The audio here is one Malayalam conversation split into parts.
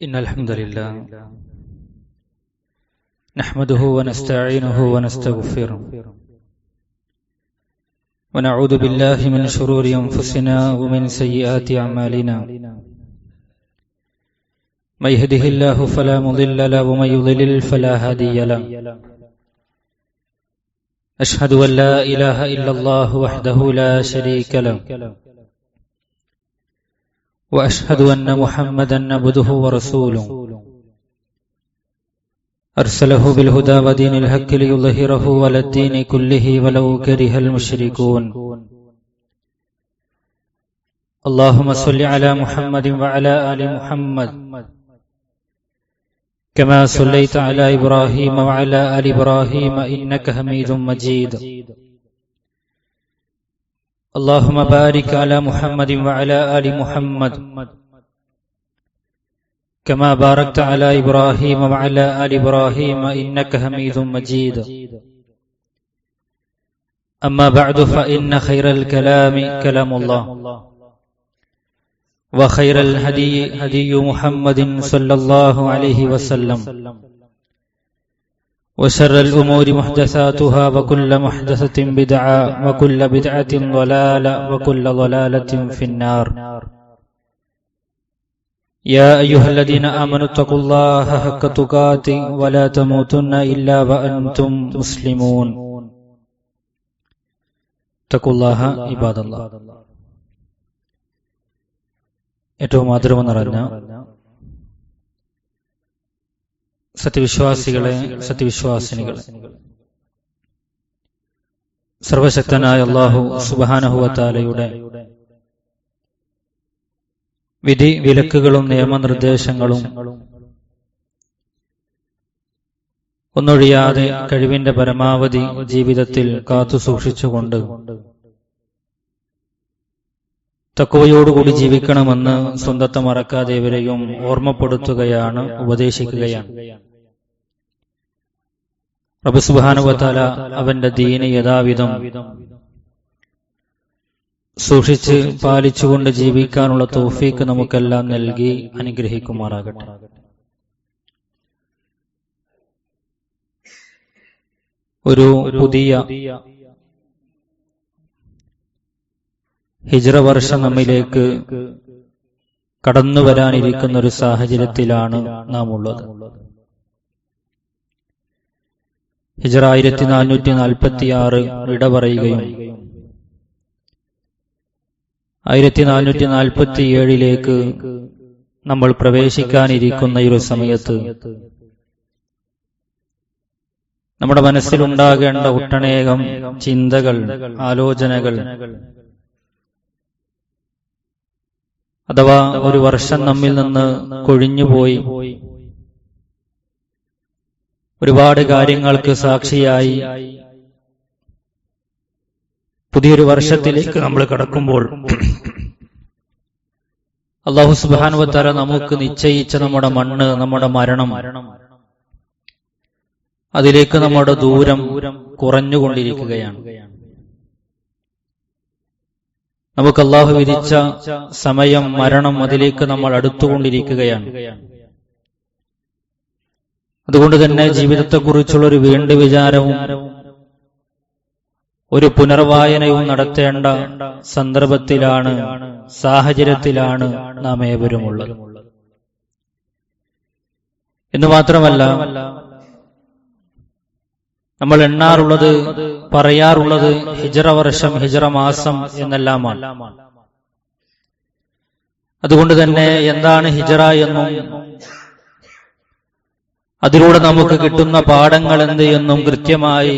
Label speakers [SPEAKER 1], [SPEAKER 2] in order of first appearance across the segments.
[SPEAKER 1] إن الحمد لله نحمده ونستعينه ونستغفره ونعوذ بالله من شرور أنفسنا ومن سيئات أعمالنا من يهده الله فلا مضل له ومن يضلل فلا هادي له أشهد أن لا إله إلا الله وحده لا شريك له وأشهد أن محمدا عبده ورسوله أرسله بالهدى ودين الحق ليظهره على الدين كله ولو كره المشركون اللهم صل على محمد وعلى آل محمد كما صليت على إبراهيم وعلى آل إبراهيم إنك حميد مجيد اللهم بارك على محمد وعلى آل محمد كما باركت على إبراهيم وعلى آل إبراهيم إنك حميد مجيد أما بعد فإن خير الكلام كلام الله وخير الهدي هدي محمد صلى الله عليه وسلم وشر الأمور محدثاتها وكل محدثة بدعة وكل بدعة ضلالة وكل ضلالة في النار يا أيها الذين آمنوا اتقوا الله حق تقاته ولا تموتن إلا وأنتم مسلمون اتقوا الله عباد الله. ഏറ്റവും ആദരവ് നിറഞ്ഞ സത്യവിശ്വാസികളെ, സത്യവിശ്വാസിനികളെ, സർവശക്തനായ അല്ലാഹു സുബ്ഹാനഹു വ തആലയുടെ വിധി വിലക്കുകളും നിയമനിർദ്ദേശങ്ങളും ഒന്നൊഴിയാതെ കഴിവിന്റെ പരമാവധി ജീവിതത്തിൽ കാത്തു സൂക്ഷിച്ചുകൊണ്ട് തഖ്വയോടുകൂടി ജീവിക്കണമെന്ന് സ്വന്തത്തെ മറക്കാതെ ഇവരെയും ഓർമ്മപ്പെടുത്തുകയാണ്, ഉപദേശിക്കുകയാണ്. റബ്ബ് സുബ്ഹാനഹു വ തആല അവന്റെ ദീന് യഥാവിധം സൂക്ഷിച്ച് പാലിച്ചുകൊണ്ട് ജീവിക്കാനുള്ള തൗഫീക്ക് നമുക്കെല്ലാം നൽകി അനുഗ്രഹിക്കുമാറാകട്ടെ. ഒരു പുതിയ ഹിജ്റ വർഷം നമ്മിലേക്ക് കടന്നു വരാനിരിക്കുന്ന ഒരു സാഹചര്യത്തിലാണ് നാം ഉള്ളത്. ഹിജ്റ 1446 വിട പറയുകയും 1447 നമ്മൾ പ്രവേശിക്കാനിരിക്കുന്ന ഈ ഒരു സമയത്ത് നമ്മുടെ മനസ്സിലുണ്ടാകേണ്ട ഒട്ടനേകം ചിന്തകൾ, ആലോചനകൾ, അഥവാ ഒരു വർഷം നമ്മിൽ നിന്ന് കൊഴിഞ്ഞുപോയി ഒരുപാട് കാര്യങ്ങൾക്ക് സാക്ഷിയായി പുതിയൊരു വർഷത്തിലേക്ക് നമ്മൾ കടക്കുമ്പോൾ അല്ലാഹു സുബ്ഹാനഹു വ തആല നമുക്ക് നിശ്ചയിച്ച നമ്മുടെ മണ്ണ്, നമ്മുടെ മരണം, അതിലേക്ക് നമ്മുടെ ദൂരം കുറഞ്ഞുകൊണ്ടിരിക്കുകയാണ്. നമുക്ക് അല്ലാഹു വിധിച്ച സമയം, മരണം, അതിലേക്ക് നമ്മൾ അടുത്തുകൊണ്ടിരിക്കുകയാണ്. അതുകൊണ്ട് തന്നെ ജീവിതത്തെക്കുറിച്ചുള്ള ഒരു വീണ്ടും വിചാരവും ഒരു പുനർവായനയും നടത്തേണ്ട സന്ദർഭത്തിലാണ്, സാഹചര്യത്തിലാണ് നാം ഏവരുമുള്ളത്. എന്ന് മാത്രമല്ല, നമ്മൾ എണ്ണാറുള്ളത്, പറയാറുള്ളത് ഹിജ്റ വർഷം, ഹിജ്റ മാസം എന്നെല്ലാമാണ്. അതുകൊണ്ട് തന്നെ എന്താണ് ഹിജ്റ എന്നും അതിലൂടെ നമുക്ക് കിട്ടുന്ന പാഠങ്ങൾ എന്ത് എന്നും കൃത്യമായി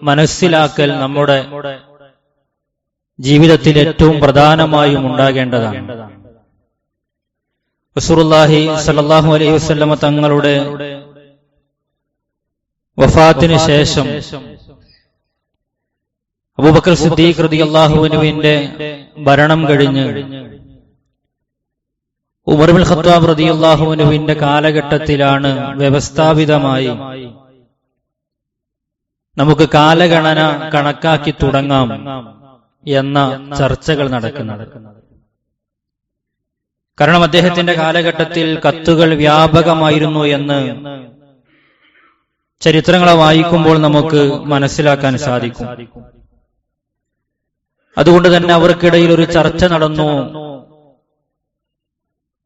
[SPEAKER 1] മനസ്സിലാക്കൽ നമ്മുടെ ജീവിതത്തിൽ ഏറ്റവും പ്രധാനമായും ഉണ്ടാകേണ്ടതാണ്. റസൂലുള്ളാഹി സ്വല്ലല്ലാഹു അലൈഹി വസല്ലമ തങ്ങളുടെ വഫാത്തിന് ശേഷം അബൂബക്കർ സിദ്ദീഖ് റളിയല്ലാഹു അൻഹുവിന്റെ ഭരണം കഴിഞ്ഞ് ഉമർ ഇബ്നുൽ ഖത്താബ് റളിയല്ലാഹു അൻഹുവിന്റെ കാലഘട്ടത്തിലാണ് വ്യവസ്ഥാപിതമായി നമുക്ക് കാലഗണന കണക്കാക്കി തുടങ്ങാം എന്ന ചർച്ചകൾ നടക്കുന്നത്. കാരണം അദ്ദേഹത്തിന്റെ കാലഘട്ടത്തിൽ കത്തുകൾ വ്യാപകമായിരുന്നു എന്ന് ചരിത്രങ്ങളെ വായിക്കുമ്പോൾ നമുക്ക് മനസ്സിലാക്കാൻ സാധിക്കും. അതുകൊണ്ട് തന്നെ അവർക്കിടയിൽ ഒരു ചർച്ച നടന്നു.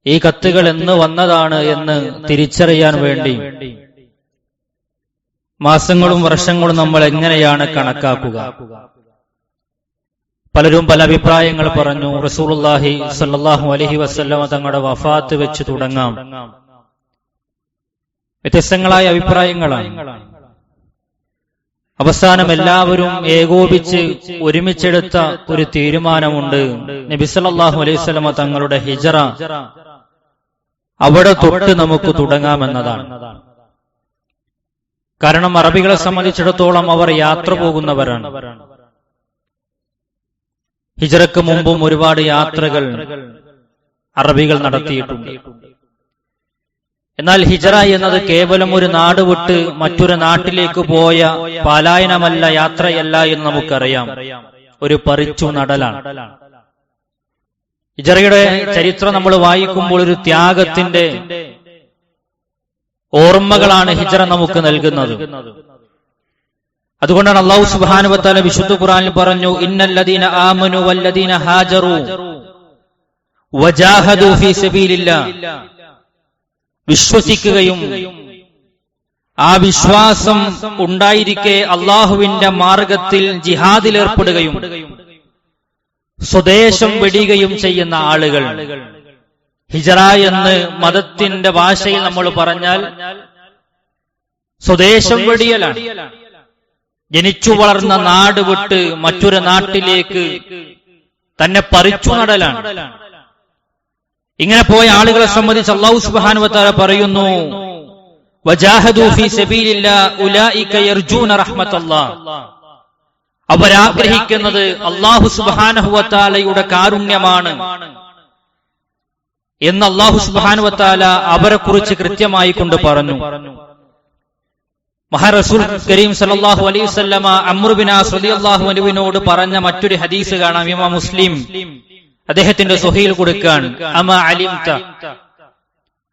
[SPEAKER 1] ഈ കത്തുകൾ എന്ന് വന്നതാണ് എന്ന് തിരിച്ചറിയാൻ വേണ്ടി മാസങ്ങളും വർഷങ്ങളും നമ്മൾ എങ്ങനെയാണ് കണക്കാക്കുക? പലരും പല അഭിപ്രായങ്ങൾ പറഞ്ഞു. റസൂലുള്ളാഹി സ്വല്ലല്ലാഹു അലൈഹി വസല്ലം തങ്ങളുടെ വഫാത്ത് വെച്ച് തുടങ്ങാം. വ്യത്യസ്തങ്ങളായ അഭിപ്രായങ്ങളാണ്. അവസാനം എല്ലാവരും ഏകോപിച്ച് ഒരുമിച്ചെടുത്ത ഒരു തീരുമാനമുണ്ട്. നബി സല്ലല്ലാഹു അലൈഹി വസല്ലം തങ്ങളുടെ ഹിജ്റ അവിടെ തൊട്ട് നമുക്ക് തുടങ്ങാമെന്നതാണ്. കാരണം അറബികളെ സംബന്ധിച്ചിടത്തോളം അവർ യാത്ര പോകുന്നവരാണ്. ഹിജ്റയ്ക്ക് മുമ്പും ഒരുപാട് യാത്രകൾ അറബികൾ നടത്തിയിട്ടുണ്ട്. എന്നാൽ ഹിജ്റ എന്നത് കേവലം ഒരു നാട് വിട്ട് മറ്റൊരു നാട്ടിലേക്ക് പോയ പലായനമല്ല, യാത്രയല്ല എന്ന് നമുക്കറിയാം. ഒരു പറിച്ചു നടലാണ്. ഹിജ്റയുടെ ചരിത്രം നമ്മൾ വായിക്കുമ്പോൾ ഒരു ത്യാഗത്തിന്റെ ഓർമ്മകളാണ് ഹിജ്റ നമുക്ക് നൽകുന്നത്. അതുകൊണ്ടാണ് അല്ലാഹു സുബ്ഹാനഹു വ തആല വിശുദ്ധ ഖുർആനിൽ പറഞ്ഞു, ഇന്നല്ലദീന ആമനു വല്ലദീന ഹാജറു വജാഹദു ഫീ സബീലില്ലാഹ്. വിശ്വസിക്കുകയും ആ വിശ്വാസം ഉണ്ടായിരിക്കെ അല്ലാഹുവിന്റെ മാർഗത്തിൽ ജിഹാദിൽ ഏർപ്പെടുകയും സ്വദേശം വെടിയുകയും ചെയ്യുന്ന ആളുകൾ. ഹിജ്റ എന്ന് മതത്തിന്റെ ഭാഷയിൽ നമ്മൾ പറഞ്ഞാൽ സ്വദേശം വെടിയലാണ്. ജനിച്ചു വളർന്ന നാട് വിട്ട് മറ്റൊരു നാട്ടിലേക്ക് തന്നെ പറിച്ചു നടലാണ്. ഇങ്ങനെ പോയ ആളുകളെ സംബന്ധിച്ച് അല്ലാഹു സുബ്ഹാനഹു വ തആല പറയുന്നു, വജാഹദു ഫീ സബീലില്ലാഹി ഉലൈക യർജൂന റഹ്മത്തല്ലാഹ്. അവരാഗ്രഹിക്കുന്നത് അല്ലാഹു സുബ്ഹാനഹു വ തആലയുടെ കാരുണ്യമാണ് എന്ന് അല്ലാഹു സുബ്ഹാനഹു വ തആല അവരെ കുറിച്ച് കൃത്യമായി കൊണ്ട് പറഞ്ഞു. മഹാറസൂൽ കരീം സല്ലല്ലാഹു അലൈഹി വസല്ലമ അംർ ബിൻ ആസ് റളിയല്ലാഹു അൻഹുവിനോട് പറഞ്ഞ മറ്റൊരു ഹദീസ് കാണാം. ഇമാം മുസ്ലിം അദ്ദേഹത്തിന്റെ സ്വഹീൽ കൊടുക്കാൻ, അമാ അലിംത,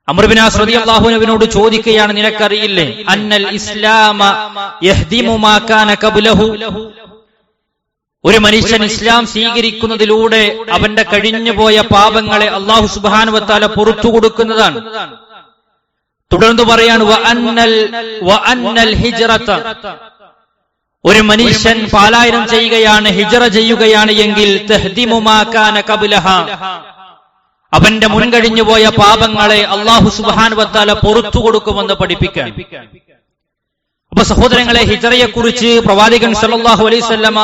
[SPEAKER 1] അംർ ബിൻ ആസ് റളിയല്ലാഹു അൻഹുവിനോട് ചോദിക്കുകയാണ്, നിനക്കറിയില്ലേ അന്നൽ ഇസ്ലാമ യഹ്ദിമു മാ കാന ഖബ്ലഹു. ഒരു മനുഷ്യൻ ഇസ്ലാം സ്വീകരിക്കുന്നതിലൂടെ അവന്റെ കഴിഞ്ഞുപോയ പാപങ്ങളെ അല്ലാഹു സുബ്ഹാനഹു വ തആല പുറത്തു കൊടുക്കുന്നതാണ്. തുടർന്ന് പറയാണ്, വ അന്നൽ ഹിജ്റത, ഒരു മനുഷ്യൻ പലായനം ചെയ്യുകയാണ്, ഹിജ്റ ചെയ്യുകയാണ് എങ്കിൽ തഹ്ദിമു മാ കാന ഖബ്ലഹ, അവന്റെ മുൻകഴിഞ്ഞുപോയ പാപങ്ങളെ അല്ലാഹു സുബ്ഹാനഹു വ തആല പുറത്തു കൊടുക്കുമെന്ന് പഠിപ്പിക്കാൻ. അപ്പൊ സഹോദരങ്ങളെ, ഹിജ്റയെ കുറിച്ച് പ്രവാചകൻ സല്ലല്ലാഹു അലൈഹി വസല്ലമ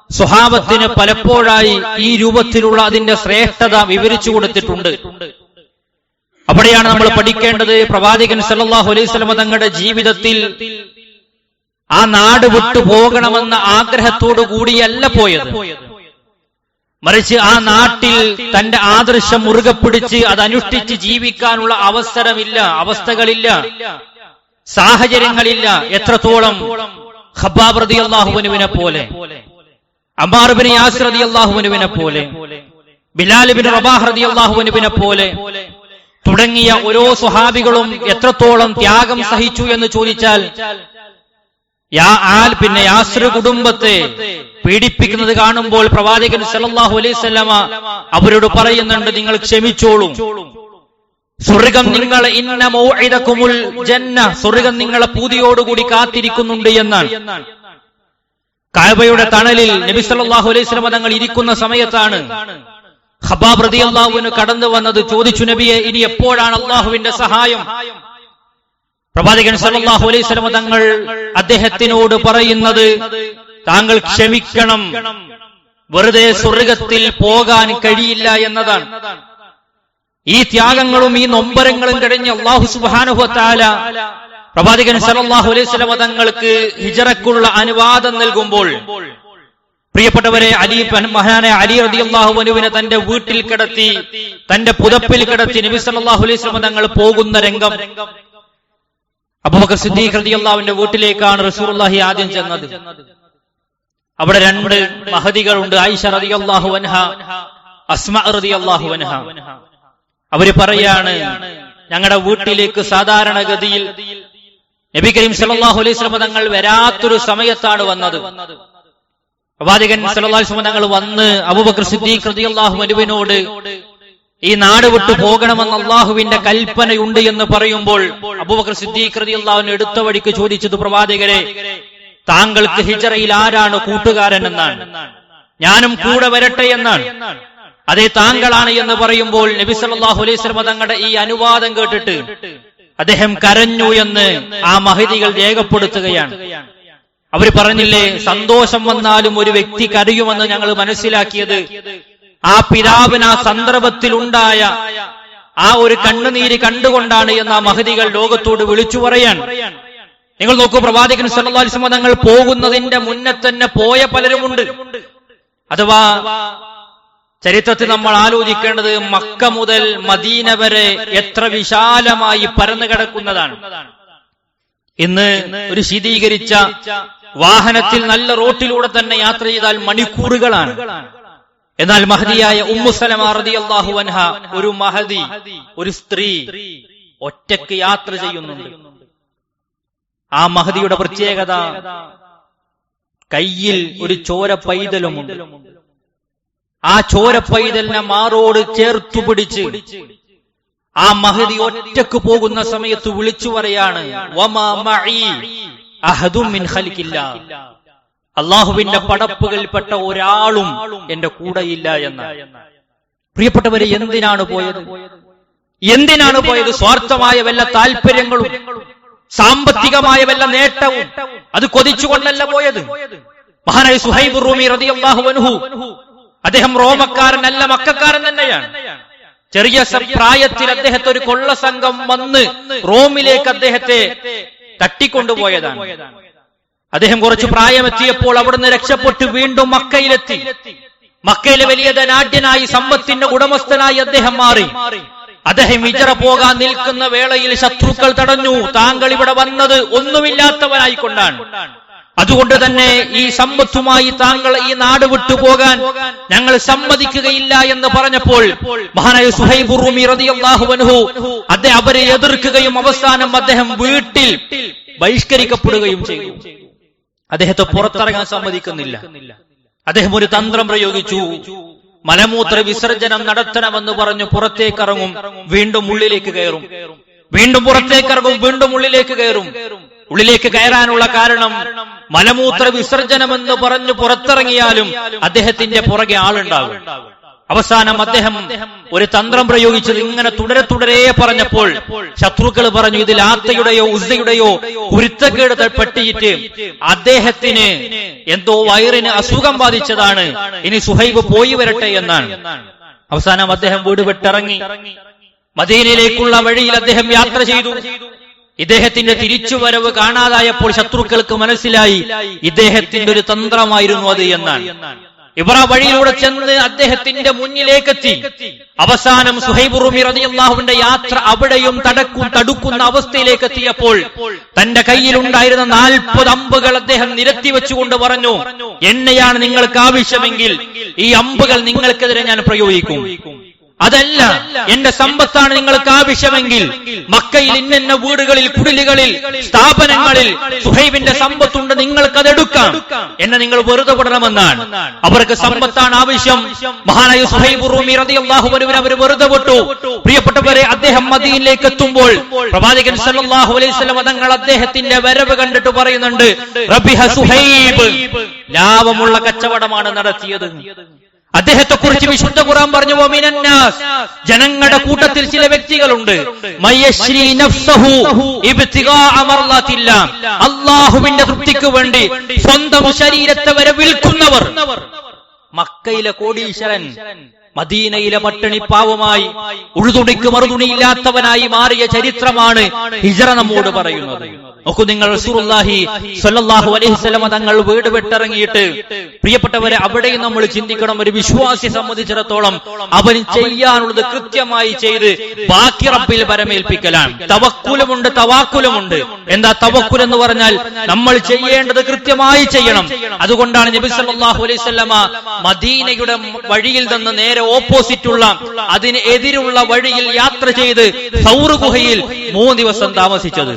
[SPEAKER 1] സ്വഹാബത്തിന് പലപ്പോഴായി ഈ രൂപത്തിലുള്ള അതിന്റെ ശ്രേഷ്ഠത വിവരിച്ചു കൊടുത്തിട്ടുണ്ട്. അവിടെയാണ് നമ്മൾ പഠിക്കേണ്ടത്. പ്രവാചകൻ സല്ലല്ലാഹു അലൈഹി വസല്ലമ തങ്ങളുടെ ജീവിതത്തിൽ ആ നാട് വിട്ടു പോകണമെന്ന ആഗ്രഹത്തോടു കൂടിയല്ല പോയത്. മറിച്ച് ആ നാട്ടിൽ തന്റെ ആദർശം മുറുകെ പിടിച്ച് അത് അനുഷ്ഠിച്ച് ജീവിക്കാനുള്ള അവസരമില്ല, അവസ്ഥകളില്ല, സാഹചര്യങ്ങളില്ല. എത്രത്തോളം ഖബ്ബാബ് റളിയല്ലാഹു അൻഹുവിനെ പോലെ, അമ്മാർ ഇബ്നു യാസിർ റളിയല്ലാഹു അൻഹുവിനെ പോലെ, ബിലാൽ ഇബ്നു റബാഹ് റളിയല്ലാഹു അൻഹുവിനെ പോലെ തുടങ്ങിയ ഓരോ സ്വഹാബികളും എത്രത്തോളം ത്യാഗം സഹിച്ചു എന്ന് ചോദിച്ചാൽ, പിന്നെ യാസിർ കുടുംബത്തെ പീഡിപ്പിക്കുന്നത് കാണുമ്പോൾ പ്രവാചകൻ സല്ലല്ലാഹു അലൈഹി വസല്ലമ അവരോട് പറയുന്നുണ്ട്, നിങ്ങൾ ക്ഷമിച്ചോളൂ, സ്വർഗ്ഗം നിങ്ങളെ ഇന്ന മൗഇദകുമുൽ ജന്ന, സ്വർഗ്ഗം നിങ്ങളെ പൂതിയോടുകൂടി കാത്തിരിക്കുന്നുണ്ട് എന്നാണ്. കഅബയുടെ തണലിൽ നബി സല്ലല്ലാഹു അലൈഹി വസല്ലമ തങ്ങൾ ഇരിക്കുന്ന സമയത്താണ് ഖബ്ബാബ് റളിയല്ലാഹു അൻഹു കടന്നു വന്നത്. ചോദിച്ചു, നബിയെ, ഇനി എപ്പോഴാണ് അല്ലാഹുവിന്റെ സഹായം? പ്രവാചകൻ സല്ലല്ലാഹു അലൈഹി വസല്ലമ തങ്ങൾ അദ്ദേഹത്തിനോട് പറയുന്നത്, താങ്കൾ ക്ഷമിക്കണം, വെറുതെ സ്വർഗ്ഗത്തിൽ പോകാൻ കഴിയില്ല എന്നതാണ്. ഈ ത്യാഗങ്ങളും ഈ നൊമ്പരങ്ങളും കഴിഞ്ഞ് അല്ലാഹു സുബ്ഹാനഹു വ തആല പ്രവാചകൻ സല്ലല്ലാഹു അലൈഹി വസല്ലമ തങ്ങൾക്ക് ഹിജ്റക്കുള്ള അനുവാദം നൽകുമ്പോൾ, പ്രിയപ്പെട്ടവരെ, മഹാനായ അലി റളിയല്ലാഹു അൻഹുവിനെ തന്റെ വീട്ടിൽ കിടത്തി, തന്റെ പുതപ്പിൽ കിടത്തി നബി സല്ലല്ലാഹു അലൈഹി വസല്ലമ തങ്ങൾ പോകുന്ന രംഗം. അബൂബക്കർ സിദ്ദീഖ് റളിയല്ലാഹുവിന്റെ വീട്ടിലേക്കാണ് റസൂലുള്ളാഹി ആദ്യം ചെന്നത്. അവിടെ രണ്ട് മഹദികളുണ്ട്, ആയിഷ റളിയല്ലാഹു അൻഹ, അസ്മാ റളിയല്ലാഹു അൻഹ. അവര് പറയാണ്, ഞങ്ങളുടെ വീട്ടിലേക്ക് സാധാരണഗതിയിൽ നബി കരീം സല്ലല്ലാഹു അലൈഹി വസല്ലം തങ്ങൾ വരാത്തൊരു സമയത്താണ് വന്നത്. പ്രവാചകൻ സല്ലല്ലാഹു അലൈഹി വസല്ലം തങ്ങൾ വന്ന് അബൂബക്കർ സിദ്ദീഖ് റളിയല്ലാഹു അൻഹുവിനോട് ഈ നാട് വിട്ടു പോകണമെന്ന് അള്ളാഹുവിന്റെ കൽപ്പനയുണ്ട് എന്ന് പറയുമ്പോൾ അബൂബക്കർ സിദ്ദീഖ് റളിയല്ലാഹു അൻഹു എടുത്ത വഴിക്ക് ചോദിച്ചത്, പ്രവാചകരെ, താങ്കൾക്ക് ഹിജ്റയിൽ ആരാണ് കൂട്ടുകാരൻ എന്നാണ്, ഞാനും കൂടെ വരട്ടെ എന്നാണ്. അതേ, താങ്കളാണ് എന്ന് പറയുമ്പോൾ നബി സല്ലല്ലാഹു അലൈഹി വസല്ലം തങ്ങളുടെ ഈ അനുവാദം കേട്ടിട്ട് അദ്ദേഹം കരഞ്ഞു എന്ന് ആ മഹദികൾ രേഖപ്പെടുത്തുകയാണ്. അവർ പറഞ്ഞില്ലേ, സന്തോഷം വന്നാലും ഒരു വ്യക്തി കരയുമെന്ന് ഞങ്ങൾ മനസ്സിലാക്കിയത് ആ പിതാവിന് ആ സന്ദർഭത്തിലുണ്ടായ ആ ഒരു കണ്ണുനീര് കണ്ടുകൊണ്ടാണ് എന്ന് ആ മഹദികൾ ലോകത്തോട് വിളിച്ചു പറയാൻ. നിങ്ങൾ നോക്കൂ, പ്രവാചകൻ സല്ലല്ലാഹു അലൈഹി വസല്ലം തങ്ങൾ പോകുന്നതിന്റെ മുന്നേ തന്നെ പോയ പലരുമുണ്ട്. അഥവാ ചരിത്രത്തിൽ നമ്മൾ ആലോചിക്കേണ്ടത് മക്ക മുതൽ മദീന വരെ എത്ര വിശാലമായി പരന്നു കിടക്കുന്നതാണ്. ഇന്ന് ഒരു ശീതീകരിച്ച വാഹനത്തിൽ നല്ല റോട്ടിലൂടെ തന്നെ യാത്ര ചെയ്താൽ മണിക്കൂറുകളാണ്. എന്നാൽ മഹദിയായ ഉമ്മു സലമ റളിയല്ലാഹു അൻഹ, ഒരു മഹദി, ഒരു സ്ത്രീ ഒറ്റയ്ക്ക് യാത്ര ചെയ്യുന്നുണ്ട്. ആ മഹദിയുടെ പ്രത്യേകത, കയ്യിൽ ഒരു ചോര പൈതലുമുണ്ട്. ആ ചോര പൈതലിനെ മാറോട് ചേർത്തു പിടിച്ച് ആ മഹദി ഒറ്റക്ക് പോകുന്ന സമയത്ത് വിളിച്ചു പറയാണ്, വമാ മഈ അഹദും മിൻ ഖൽഖില്ലാ, അള്ളാഹുവിന്റെ പടപ്പുകളിൽപ്പെട്ട ഒരാളും എന്റെ കൂടെയില്ല എന്ന. പ്രിയപ്പെട്ടവരെ, എന്തിനാണ് പോയത്? എന്തിനാണ് പോയത്? സ്വാർത്ഥമായ വല്ല താല്പര്യങ്ങളും സാമ്പത്തികമായ വല്ല നേട്ടവും അത് കൊതിച്ചുകൊണ്ടല്ല പോയത്. മഹാനായ സുഹൈബ് റൂമി റളിയല്ലാഹു അൻഹു, അദ്ദേഹം റോമക്കാരനല്ല, മക്കക്കാരൻ തന്നെയാണ്. ചെറിയ പ്രായത്തിൽ അദ്ദേഹത്തെ ഒരു കൊള്ള സംഘം വന്ന് റോമിലേക്ക് അദ്ദേഹത്തെ തട്ടിക്കൊണ്ടുപോയതാണ്. അദ്ദേഹം കുറച്ച് പ്രായമെത്തിയപ്പോൾ അവിടുന്ന് രക്ഷപ്പെട്ട് വീണ്ടും മക്കയിലെത്തി. മക്കയിലെ വലിയ ധനാഢ്യനായി, സമ്പത്തിന്റെ ഉടമസ്ഥനായി അദ്ദേഹം മാറി. അദ്ദേഹം ഹിജ്റ പോകാൻ നിൽക്കുന്ന വേളയിൽ ശത്രുക്കൾ തടഞ്ഞു. താങ്കൾ ഇവിടെ വന്നത് ഒന്നുമില്ലാത്തവനായിക്കൊണ്ടാണ്, അതുകൊണ്ട് തന്നെ ഈ സമ്പത്തുമായി താങ്കൾ ഈ നാട് വിട്ടുപോകാൻ ഞങ്ങൾ സമ്മതിക്കുകയില്ല എന്ന് പറഞ്ഞപ്പോൾ മഹാനായ സുഹൈബ് റൂമി റളിയല്ലാഹു അൻഹു അദ്ദേഹം അവരെ എതിർക്കുകയും അവസാനം അദ്ദേഹം വീട്ടിൽ ബഹിഷ്കരിക്കപ്പെടുകയും ചെയ്തു. അദ്ദേഹത്തെ പുറത്തിറങ്ങാൻ സമ്മതിക്കുന്നില്ല. അദ്ദേഹം ഒരു തന്ത്രം പ്രയോഗിച്ചു. മലമൂത്ര വിസർജനം നടത്തണമെന്ന് പറഞ്ഞു പുറത്തേക്കിറങ്ങും, വീണ്ടും ഉള്ളിലേക്ക് കയറും, വീണ്ടും പുറത്തേക്കിറങ്ങും, വീണ്ടും ഉള്ളിലേക്ക് കയറും. ഉള്ളിലേക്ക് കയറാനുള്ള കാരണം, മലമൂത്ര വിസർജനമെന്ന് പറഞ്ഞു പുറത്തിറങ്ങിയാലും അദ്ദേഹത്തിന്റെ പുറകെ ആളുണ്ടാകും. അവസാനം അദ്ദേഹം ഒരു തന്ത്രം പ്രയോഗിച്ചത് ഇങ്ങനെ തുടരെ പറഞ്ഞപ്പോൾ ശത്രുക്കൾ പറഞ്ഞു, ഇതിൽ ആത്തയുടെയോ ഉസ്സയുടെയോ കുരുത്തക്കേട് പറ്റിയിട്ട് അദ്ദേഹത്തിന് എന്തോ വയറിന് അസുഖം ബാധിച്ചതാണ്, ഇനി സുഹൈബ് പോയി വരട്ടെ എന്നാണ്. അവസാനം അദ്ദേഹം വീട് വിട്ടിറങ്ങി മദീനയിലേക്കുള്ള വഴിയിൽ അദ്ദേഹം യാത്ര ചെയ്തു. ഇദ്ദേഹത്തിന്റെ തിരിച്ചുവരവ് കാണാതായപ്പോൾ ശത്രുക്കൾക്ക് മനസ്സിലായി ഇദ്ദേഹത്തിന്റെ ഒരു തന്ത്രമായിരുന്നു അത് എന്നാണ്. ഇവർ ആ വഴിയിലൂടെ ചെന്ന് അദ്ദേഹത്തിന്റെ മുന്നിലേക്കെത്തി. അവസാനം സുഹൈബ് റൂമി റളിയല്ലാഹുവിന്റെ യാത്ര അവിടെയും തടുക്കുന്ന അവസ്ഥയിലേക്ക് എത്തിയപ്പോൾ തന്റെ കയ്യിലുണ്ടായിരുന്ന 40 അമ്പുകൾ അദ്ദേഹം നിരത്തി വെച്ചുകൊണ്ട് പറഞ്ഞു, എന്നെയാണ് നിങ്ങൾക്ക് ആവശ്യമെങ്കിൽ ഈ അമ്പുകൾ നിങ്ങൾക്കെതിരെ ഞാൻ പ്രയോഗിക്കും. അതല്ല, എന്റെ സമ്പത്താണ് നിങ്ങൾക്ക് ആവശ്യമെങ്കിൽ മക്കയിൽ ഇന്ന വീടുകളിൽ, കുടിലുകളിൽ, സ്ഥാപനങ്ങളിൽ സുഹൈബിന്റെ സമ്പത്തുണ്ട്, നിങ്ങൾക്കതെടുക്കാം, എന്നെ നിങ്ങൾ വെറുതെ വിടണമെന്നാണ്. അവർക്ക് സമ്പത്താണ് ആവശ്യം. മഹാനായ സുഹൈബ് റൂമി റളിയല്ലാഹു അൻഹു അവർ വെറുതെ വിട്ടു. പ്രിയപ്പെട്ടവരെ, അദ്ദേഹം മദീനയിലേക്ക് എത്തുമ്പോൾ പ്രവാചകൻ സല്ലല്ലാഹു അലൈഹി വസല്ലം തങ്ങൾ അദ്ദേഹത്തിന്റെ വരവ് കണ്ടിട്ട് പറയുന്നുണ്ട്, റബിഹ സുഹൈബ്, ലാഭമുള്ള കച്ചവടമാണ് നടത്തിയത്. അദ്ദേഹത്തെ കുറിച്ച് വിശുദ്ധ ഖുർആൻ പറഞ്ഞു, വമിനന്നാസ്, ജനങ്ങളുടെ കൂട്ടത്തിൽ ചില വ്യക്തികളുണ്ട്, മയശ്രീ നഫ്സഹു ഇബ്തിഗാഅ മർളാത്തില്ലാ, അല്ലാഹുവിന്റെ തൃപ്തിക്ക് വേണ്ടി സ്വന്തം ശരീരത്തെ വരെ വിൽക്കുന്നവർ. മക്കയിലെ കോടീശ്വരൻ മദീനയിലെ പട്ടിണി പാവമായി ഉഴുതുണിക്ക് മറുതുണിയില്ലാത്തവനായി മാറിയ ചരിത്രമാണ് ഹിജ്റ നമ്മോട് പറയുന്നത്. നോക്കൂ നിങ്ങൾ, റസൂലുള്ളാഹി സ്വല്ലല്ലാഹു അലൈഹി വസല്ലം തങ്ങൾ വീട് വിട്ടിറങ്ങിയിട്ട്, പ്രിയപ്പെട്ടവരെ, അവിടെയും നമ്മൾ ചിന്തിക്കണം, ഒരു വിശ്വാസിയെ സംബന്ധിച്ചിടത്തോളം അവൻ ചെയ്യാനുള്ളത് കൃത്യമായി ചെയ്ത് ബാക്കി റബ്ബിൽ പരമേൽപ്പിക്കലാണ്. തവക്കുലുമുണ്ട്, തവാക്കുലുമുണ്ട്. എന്താ തവക്കുൽ എന്ന് പറഞ്ഞാൽ? നമ്മൾ ചെയ്യേണ്ടത് കൃത്യമായി ചെയ്യണം. അതുകൊണ്ടാണ് നബി സല്ലല്ലാഹു അലൈഹി വസല്ലമ മദീനയുടെ വഴിയിൽ നിന്ന് നേരെ ഓപ്പോസിറ്റുള്ള അതിന് എതിരുള്ള വഴിയിൽ യാത്ര ചെയ്ത് സൗർ ഗുഹയിൽ 3 ദിവസം താമസിച്ചത്.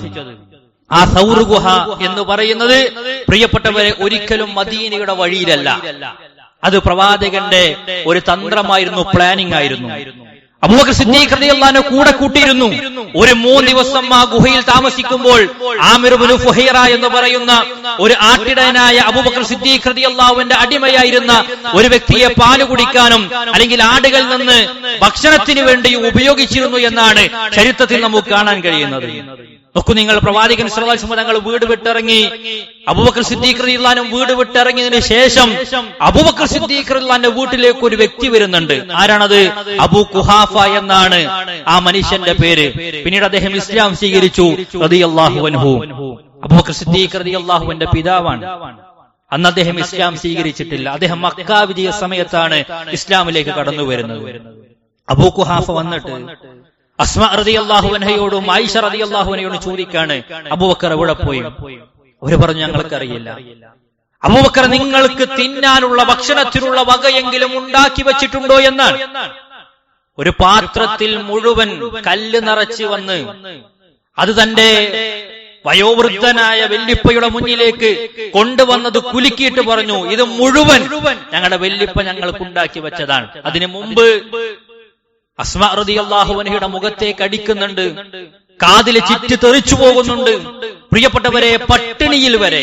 [SPEAKER 1] ആ സൗർ ഗുഹ എന്ന് പറയുന്നത് പ്രിയപ്പെട്ടവരെ ഒരിക്കലും മദീനയുടെ വഴിയിലല്ല. അത് പ്രവാചകന്റെ ഒരു തന്ത്രമായിരുന്നു, പ്ലാനിംഗ് ആയിരുന്നു. അബൂബക്കർ സിദ്ദീഖ് റളിയല്ലാഹു അൻഹു കൂടെ കൂട്ടിയിരുന്നു. ഒരു 3 ദിവസം ആ ഗുഹയിൽ താമസിക്കുമ്പോൾ ആമിർ ഇബ്നു ഫുഹൈറ എന്ന് പറയുന്ന ഒരു ആട്ടിടയനായ അബൂബക്കർ സിദ്ദീഖ് റളിയല്ലാഹുവിന്റെ അടിമയായിരുന്ന ഒരു വ്യക്തിയെ പാല് കുടിക്കാനും അല്ലെങ്കിൽ ആടുകളിൽ നിന്ന് ഭക്ഷണത്തിന് വേണ്ടി ഉപയോഗിച്ചിരുന്നു എന്നാണ് ചരിത്രത്തിൽ നമുക്ക് കാണാൻ കഴിയുന്നത്. നോക്കൂ നിങ്ങൾ, പ്രവാചകൻ സല്ലല്ലാഹു അലൈഹി വസല്ലം തങ്ങൾ വീട് വിട്ടിറങ്ങി, അബൂബക്കർ സിദ്ദീഖ് റളിയല്ലാഹു അൻഹു വീട് വിട്ടിറങ്ങിയതിനു ശേഷം അബൂബക്കർ സിദ്ദീഖ് റളിയല്ലാഹു അൻഹുവിന്റെ വീട്ടിലേക്ക് ഒരു വ്യക്തി വരുന്നുണ്ട്. ആരാണത്? അബൂ ഖുഹാഫ എന്നാണ് ആ മനുഷ്യന്റെ പേര്. പിന്നീട് അദ്ദേഹം ഇസ്ലാം സ്വീകരിച്ചു റളിയല്ലാഹു അൻഹു. അബൂബക്കർ സിദ്ദീഖ് റളിയല്ലാഹു അൻഹുവിന്റെ പിതാവാണ്. അന്ന് അദ്ദേഹം ഇസ്ലാം സ്വീകരിച്ചിട്ടില്ല. അദ്ദേഹം മക്ക വിജയ സമയത്താണ് ഇസ്ലാമിലേക്ക് കടന്നു വരുന്നത്. അബൂ ഖുഹാഫ വന്നിട്ട് അസ്മാ റളിയല്ലാഹു അൻഹയോടും ആയിഷ റളിയല്ലാഹു അൻഹയോടും ചോദിക്കാണ്, അബൂബക്കർ എവിടെ പോയി? അവര് പറഞ്ഞു, ഞങ്ങൾക്കറിയില്ല. അബൂബക്കർ, നിങ്ങൾക്ക് തിന്നാനുള്ള ഭക്ഷണത്തിനുള്ള വകയെങ്കിലും ഉണ്ടാക്കി വെച്ചിട്ടുണ്ടോ എന്നാണ്. ഒരു പാത്രത്തിൽ മുഴുവൻ കല്ല് നിറച്ച് വന്ന് അത് തന്റെ വയോവൃദ്ധനായ വല്ലിപ്പയുടെ മുന്നിലേക്ക് കൊണ്ടുവന്നത് കുലുക്കിയിട്ട് പറഞ്ഞു, ഇത് മുഴുവൻ ഞങ്ങളുടെ വല്ലിപ്പ ഞങ്ങൾക്കുണ്ടാക്കി വെച്ചതാണ്. അതിനു മുമ്പ് അസ്മാ റളിയല്ലാഹു അൻഹയുടെ മുഖത്തേക്ക് അടിക്കുന്നുണ്ട്, കാതില് ചുറ്റി തെറിച്ചു പോകുന്നുണ്ട്. പ്രിയപ്പെട്ടവരെ, പട്ടിണിയിൽ വരെ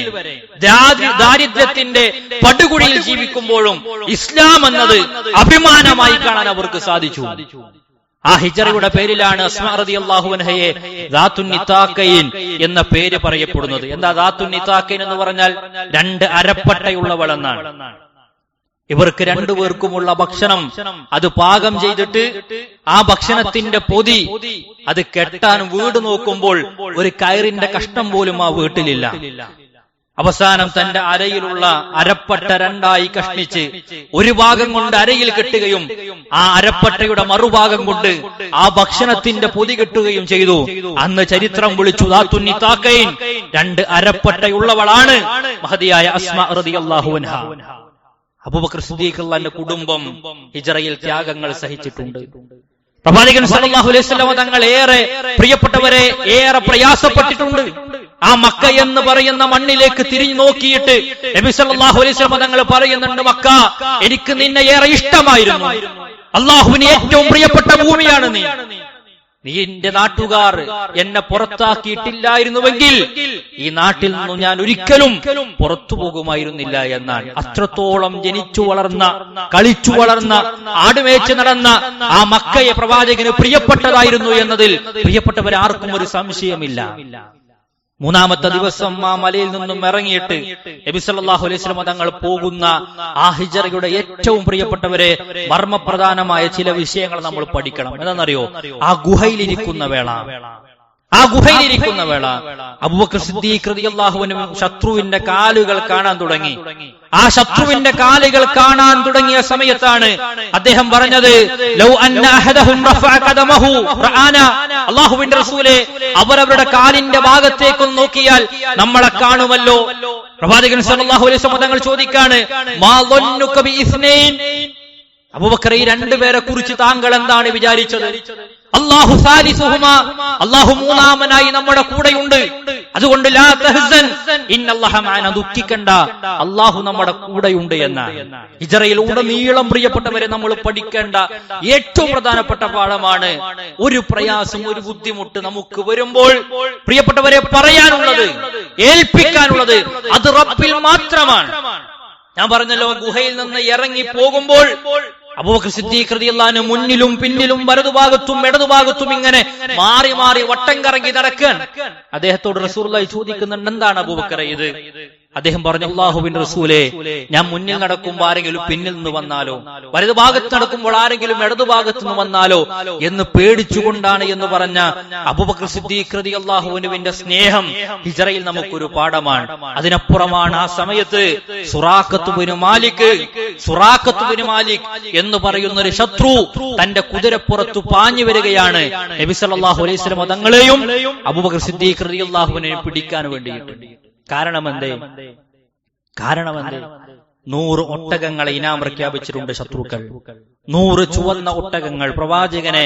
[SPEAKER 1] ദാരിദ്ര്യത്തിന്റെ പടുകുഴിയിൽ ജീവിക്കുമ്പോഴും ഇസ്ലാം എന്നത് അഭിമാനമായി കാണാൻ അവർക്ക് സാധിച്ചു. ആ ഹിജറയുടെ പേരിലാണ് അസ്മാ റളിയല്ലാഹു അൻഹയെ ദാത്തുൻ നിതാഖൈൻ എന്ന പേര് പറയപ്പെടുന്നത്. എന്താ ദാത്തുൻ നിതാഖൈൻ എന്ന് പറഞ്ഞാൽ? 2 അരപ്പട്ടയുള്ളവൾ എന്നാണ്. ഇവർക്ക് 2 പേർക്കുമുള്ള ഭക്ഷണം അത് പാകം ചെയ്തിട്ട് ആ ഭക്ഷണത്തിന്റെ പൊതി അത് കെട്ടാൻ വീട് നോക്കുമ്പോൾ ഒരു കയറിന്റെ കഷ്ണം പോലും ആ വീട്ടിലില്ല. അവസാനം തന്റെ അരയിലുള്ള അരപ്പട്ട 2ആയി കഷ്ണിച്ച് ഒരു ഭാഗം കൊണ്ട് അരയിൽ കെട്ടുകയും ആ അരപ്പട്ടയുടെ മറുഭാഗം കൊണ്ട് ആ ഭക്ഷണത്തിന്റെ പൊതി കെട്ടുകയും ചെയ്തു. അന്ന് ചരിത്രം വിളിച്ചു ദാത്തുൻ നിതാഖൈൻ. 2 അരപ്പട്ടയുള്ളവളാണ് മഹദിയായ അസ്മാ റളിയല്ലാഹു അൻഹ. അബൂബക്കർ സിദ്ദീഖ് റളിയല്ലാഹുവിന്റെ കുടുംബം ഹിജറയിൽ ത്യാഗങ്ങൾ സഹിച്ചിട്ടുണ്ട്. പ്രവാചകൻ സല്ലല്ലാഹു അലൈഹി വസല്ലം തങ്ങൾ പ്രിയപ്പെട്ടവരെ ഏറെ പ്രയാസപ്പെട്ടിട്ടുണ്ട്. ആ മക്ക എന്ന് പറയുന്ന മണ്ണിലേക്ക് തിരിഞ്ഞു നോക്കിയിട്ട് നബി സല്ലല്ലാഹു അലൈഹി വസല്ലം തങ്ങൾ പറയുന്നുണ്ട്, മക്ക, എനിക്ക് നിന്നെ ഏറെ ഇഷ്ടമായിരുന്നു. അല്ലാഹുവിന് ഏറ്റവും പ്രിയപ്പെട്ട ഭൂമിയാണ് നീ. എന്റെ നാട്ടുകാർ എന്നെ പുറത്താക്കിയിട്ടില്ലായിരുന്നുവെങ്കിൽ ഈ നാട്ടിൽ നിന്നും ഞാൻ ഒരിക്കലും പുറത്തു പോകുമായിരുന്നില്ല എന്നാണ്. അത്രത്തോളം ജനിച്ചു വളർന്ന, കളിച്ചു വളർന്ന, ആടുമേച്ച് നടന്ന ആ മക്കയെ പ്രവാചകന് പ്രിയപ്പെട്ടതായിരുന്നു എന്നതിൽ പ്രിയപ്പെട്ടവരാർക്കും ഒരു സംശയമില്ല. 3ാമത്തെ ദിവസം ആ മലയിൽ നിന്നും ഇറങ്ങിയിട്ട് നബി സല്ലല്ലാഹു അലൈഹി വസല്ലം തങ്ങൾ പോകുന്ന ആ ഹിജറയുടെ ഏറ്റവും പ്രിയപ്പെട്ടവരെ മർമ്മപ്രധാനമായ ചില വിഷയങ്ങൾ നമ്മൾ പഠിക്കണം. എന്താണെന്നറിയോ? ആ ഗുഹയിലിരിക്കുന്ന വേള, അബൂബക്കർ സിദ്ദീഖ് റളിയല്ലാഹു അൻഹു ശത്രുവിന്റെ കാലുകൾ കാണാൻ തുടങ്ങി. ആ ശത്രുവിന്റെ കാലുകൾ കാണാൻ തുടങ്ങിയ സമയത്താണ് അദ്ദേഹം പറഞ്ഞത്, ലൗ അന്ന അഹദഹും റഫഅ ഖദമഹു റആന. അല്ലാഹുവിന്റെ റസൂലേ, അവരവരുടെ കാലിന്റെ ഭാഗത്തേക്കൊന്ന് നോക്കിയാൽ നമ്മളെ കാണുമല്ലോ. പ്രവാചകൻ സല്ലല്ലാഹു അലൈഹി വസല്ലം തങ്ങൾ ചോദിക്കാണ്, മാ ളന്നുക ബി ഇസ്നൈൻ. അബൂബക്കർ, ഈ 2 പേരെ കുറിച്ച് താങ്കൾ എന്താണ് വിചാരിച്ചത്? അല്ലാഹു സാലിസുഹുമാ, അല്ലാഹു 3ാമനായി നമ്മുടെ കൂടെയുണ്ട്. അതുകൊണ്ട് ലാ തഹ്സൻ ഇന്നല്ലാഹ മഅനാ, ദുഃഖിക്കണ്ട, അല്ലാഹു നമ്മുടെ കൂടെയുണ്ട് എന്നാണ്. ഹിജറയിൽ ഉടനീളം പ്രിയപ്പെട്ടവരെ നമ്മൾ പഠിക്കേണ്ട ഏറ്റവും പ്രധാനപ്പെട്ട പാഠമാണ്. ഒരു പ്രയാസം, ഒരു ബുദ്ധിമുട്ട് നമുക്ക് വരുമ്പോൾ പ്രിയപ്പെട്ടവരെ പറയാനുള്ളത്, ഏൽപ്പിക്കാനുള്ളത് അത് റബ്ബിൽ മാത്രമാണ്. ഞാൻ പറഞ്ഞല്ലോ, ഗുഹയിൽ നിന്ന് ഇറങ്ങി പോകുമ്പോൾ അബൂബക്കർ സിദ്ദീഖ് റളിയല്ലാഹു അൻഹു മുന്നിലും പിന്നിലും വലതുഭാഗത്തും ഇടതുഭാഗത്തും ഇങ്ങനെ മാറി മാറി വട്ടം കറങ്ങി നടക്കാൻ. അദ്ദേഹത്തോട് റസൂലുള്ളാഹി ചോദിക്കുന്നുണ്ട്, എന്താണ് അബൂബക്കർ ഇത്? അദ്ദേഹം പറഞ്ഞു, അല്ലാഹുവിന്റെ റസൂലേ, ഞാൻ മുന്നിൽ നടക്കുമ്പോൾ ആരെങ്കിലും പിന്നിൽ നിന്ന് വന്നാലോ, വലതുഭാഗത്ത് നടക്കുമ്പോൾ ആരെങ്കിലും ഇടതുഭാഗത്ത് നിന്ന് വന്നാലോ എന്ന് പേടിച്ചുകൊണ്ടാണ് എന്ന് പറഞ്ഞ അബൂബക്കർ സിദ്ദീഖ് റളിയല്ലാഹു അൻഹുവിന്റെ സ്നേഹം ഹിജറയിൽ നമുക്കൊരു പാഠമാണ്. അതിനപ്പുറമാണ് ആ സമയത്ത് സുറാഖത്ത് ബിനു മാലിക് എന്ന് പറയുന്ന ഒരു ശത്രു തന്റെ കുതിരപ്പുറത്ത് പാഞ്ഞു വരികയാണ്. നബി സല്ലല്ലാഹു അലൈഹി വസല്ലം തങ്ങളെയും അബൂബക്കർ സിദ്ദീഖ് റളിയല്ലാഹു അൻഹുവിനെയും പിടിക്കാൻ വേണ്ടിയിട്ട്. കാരണമെന്തേ? 100 ഒട്ടകങ്ങളെ ഇനാം പ്രഖ്യാപിച്ചിട്ടുണ്ട് ശത്രുക്കൾ. 100 ചുവന്ന ഒട്ടകങ്ങൾ പ്രവാചകനെ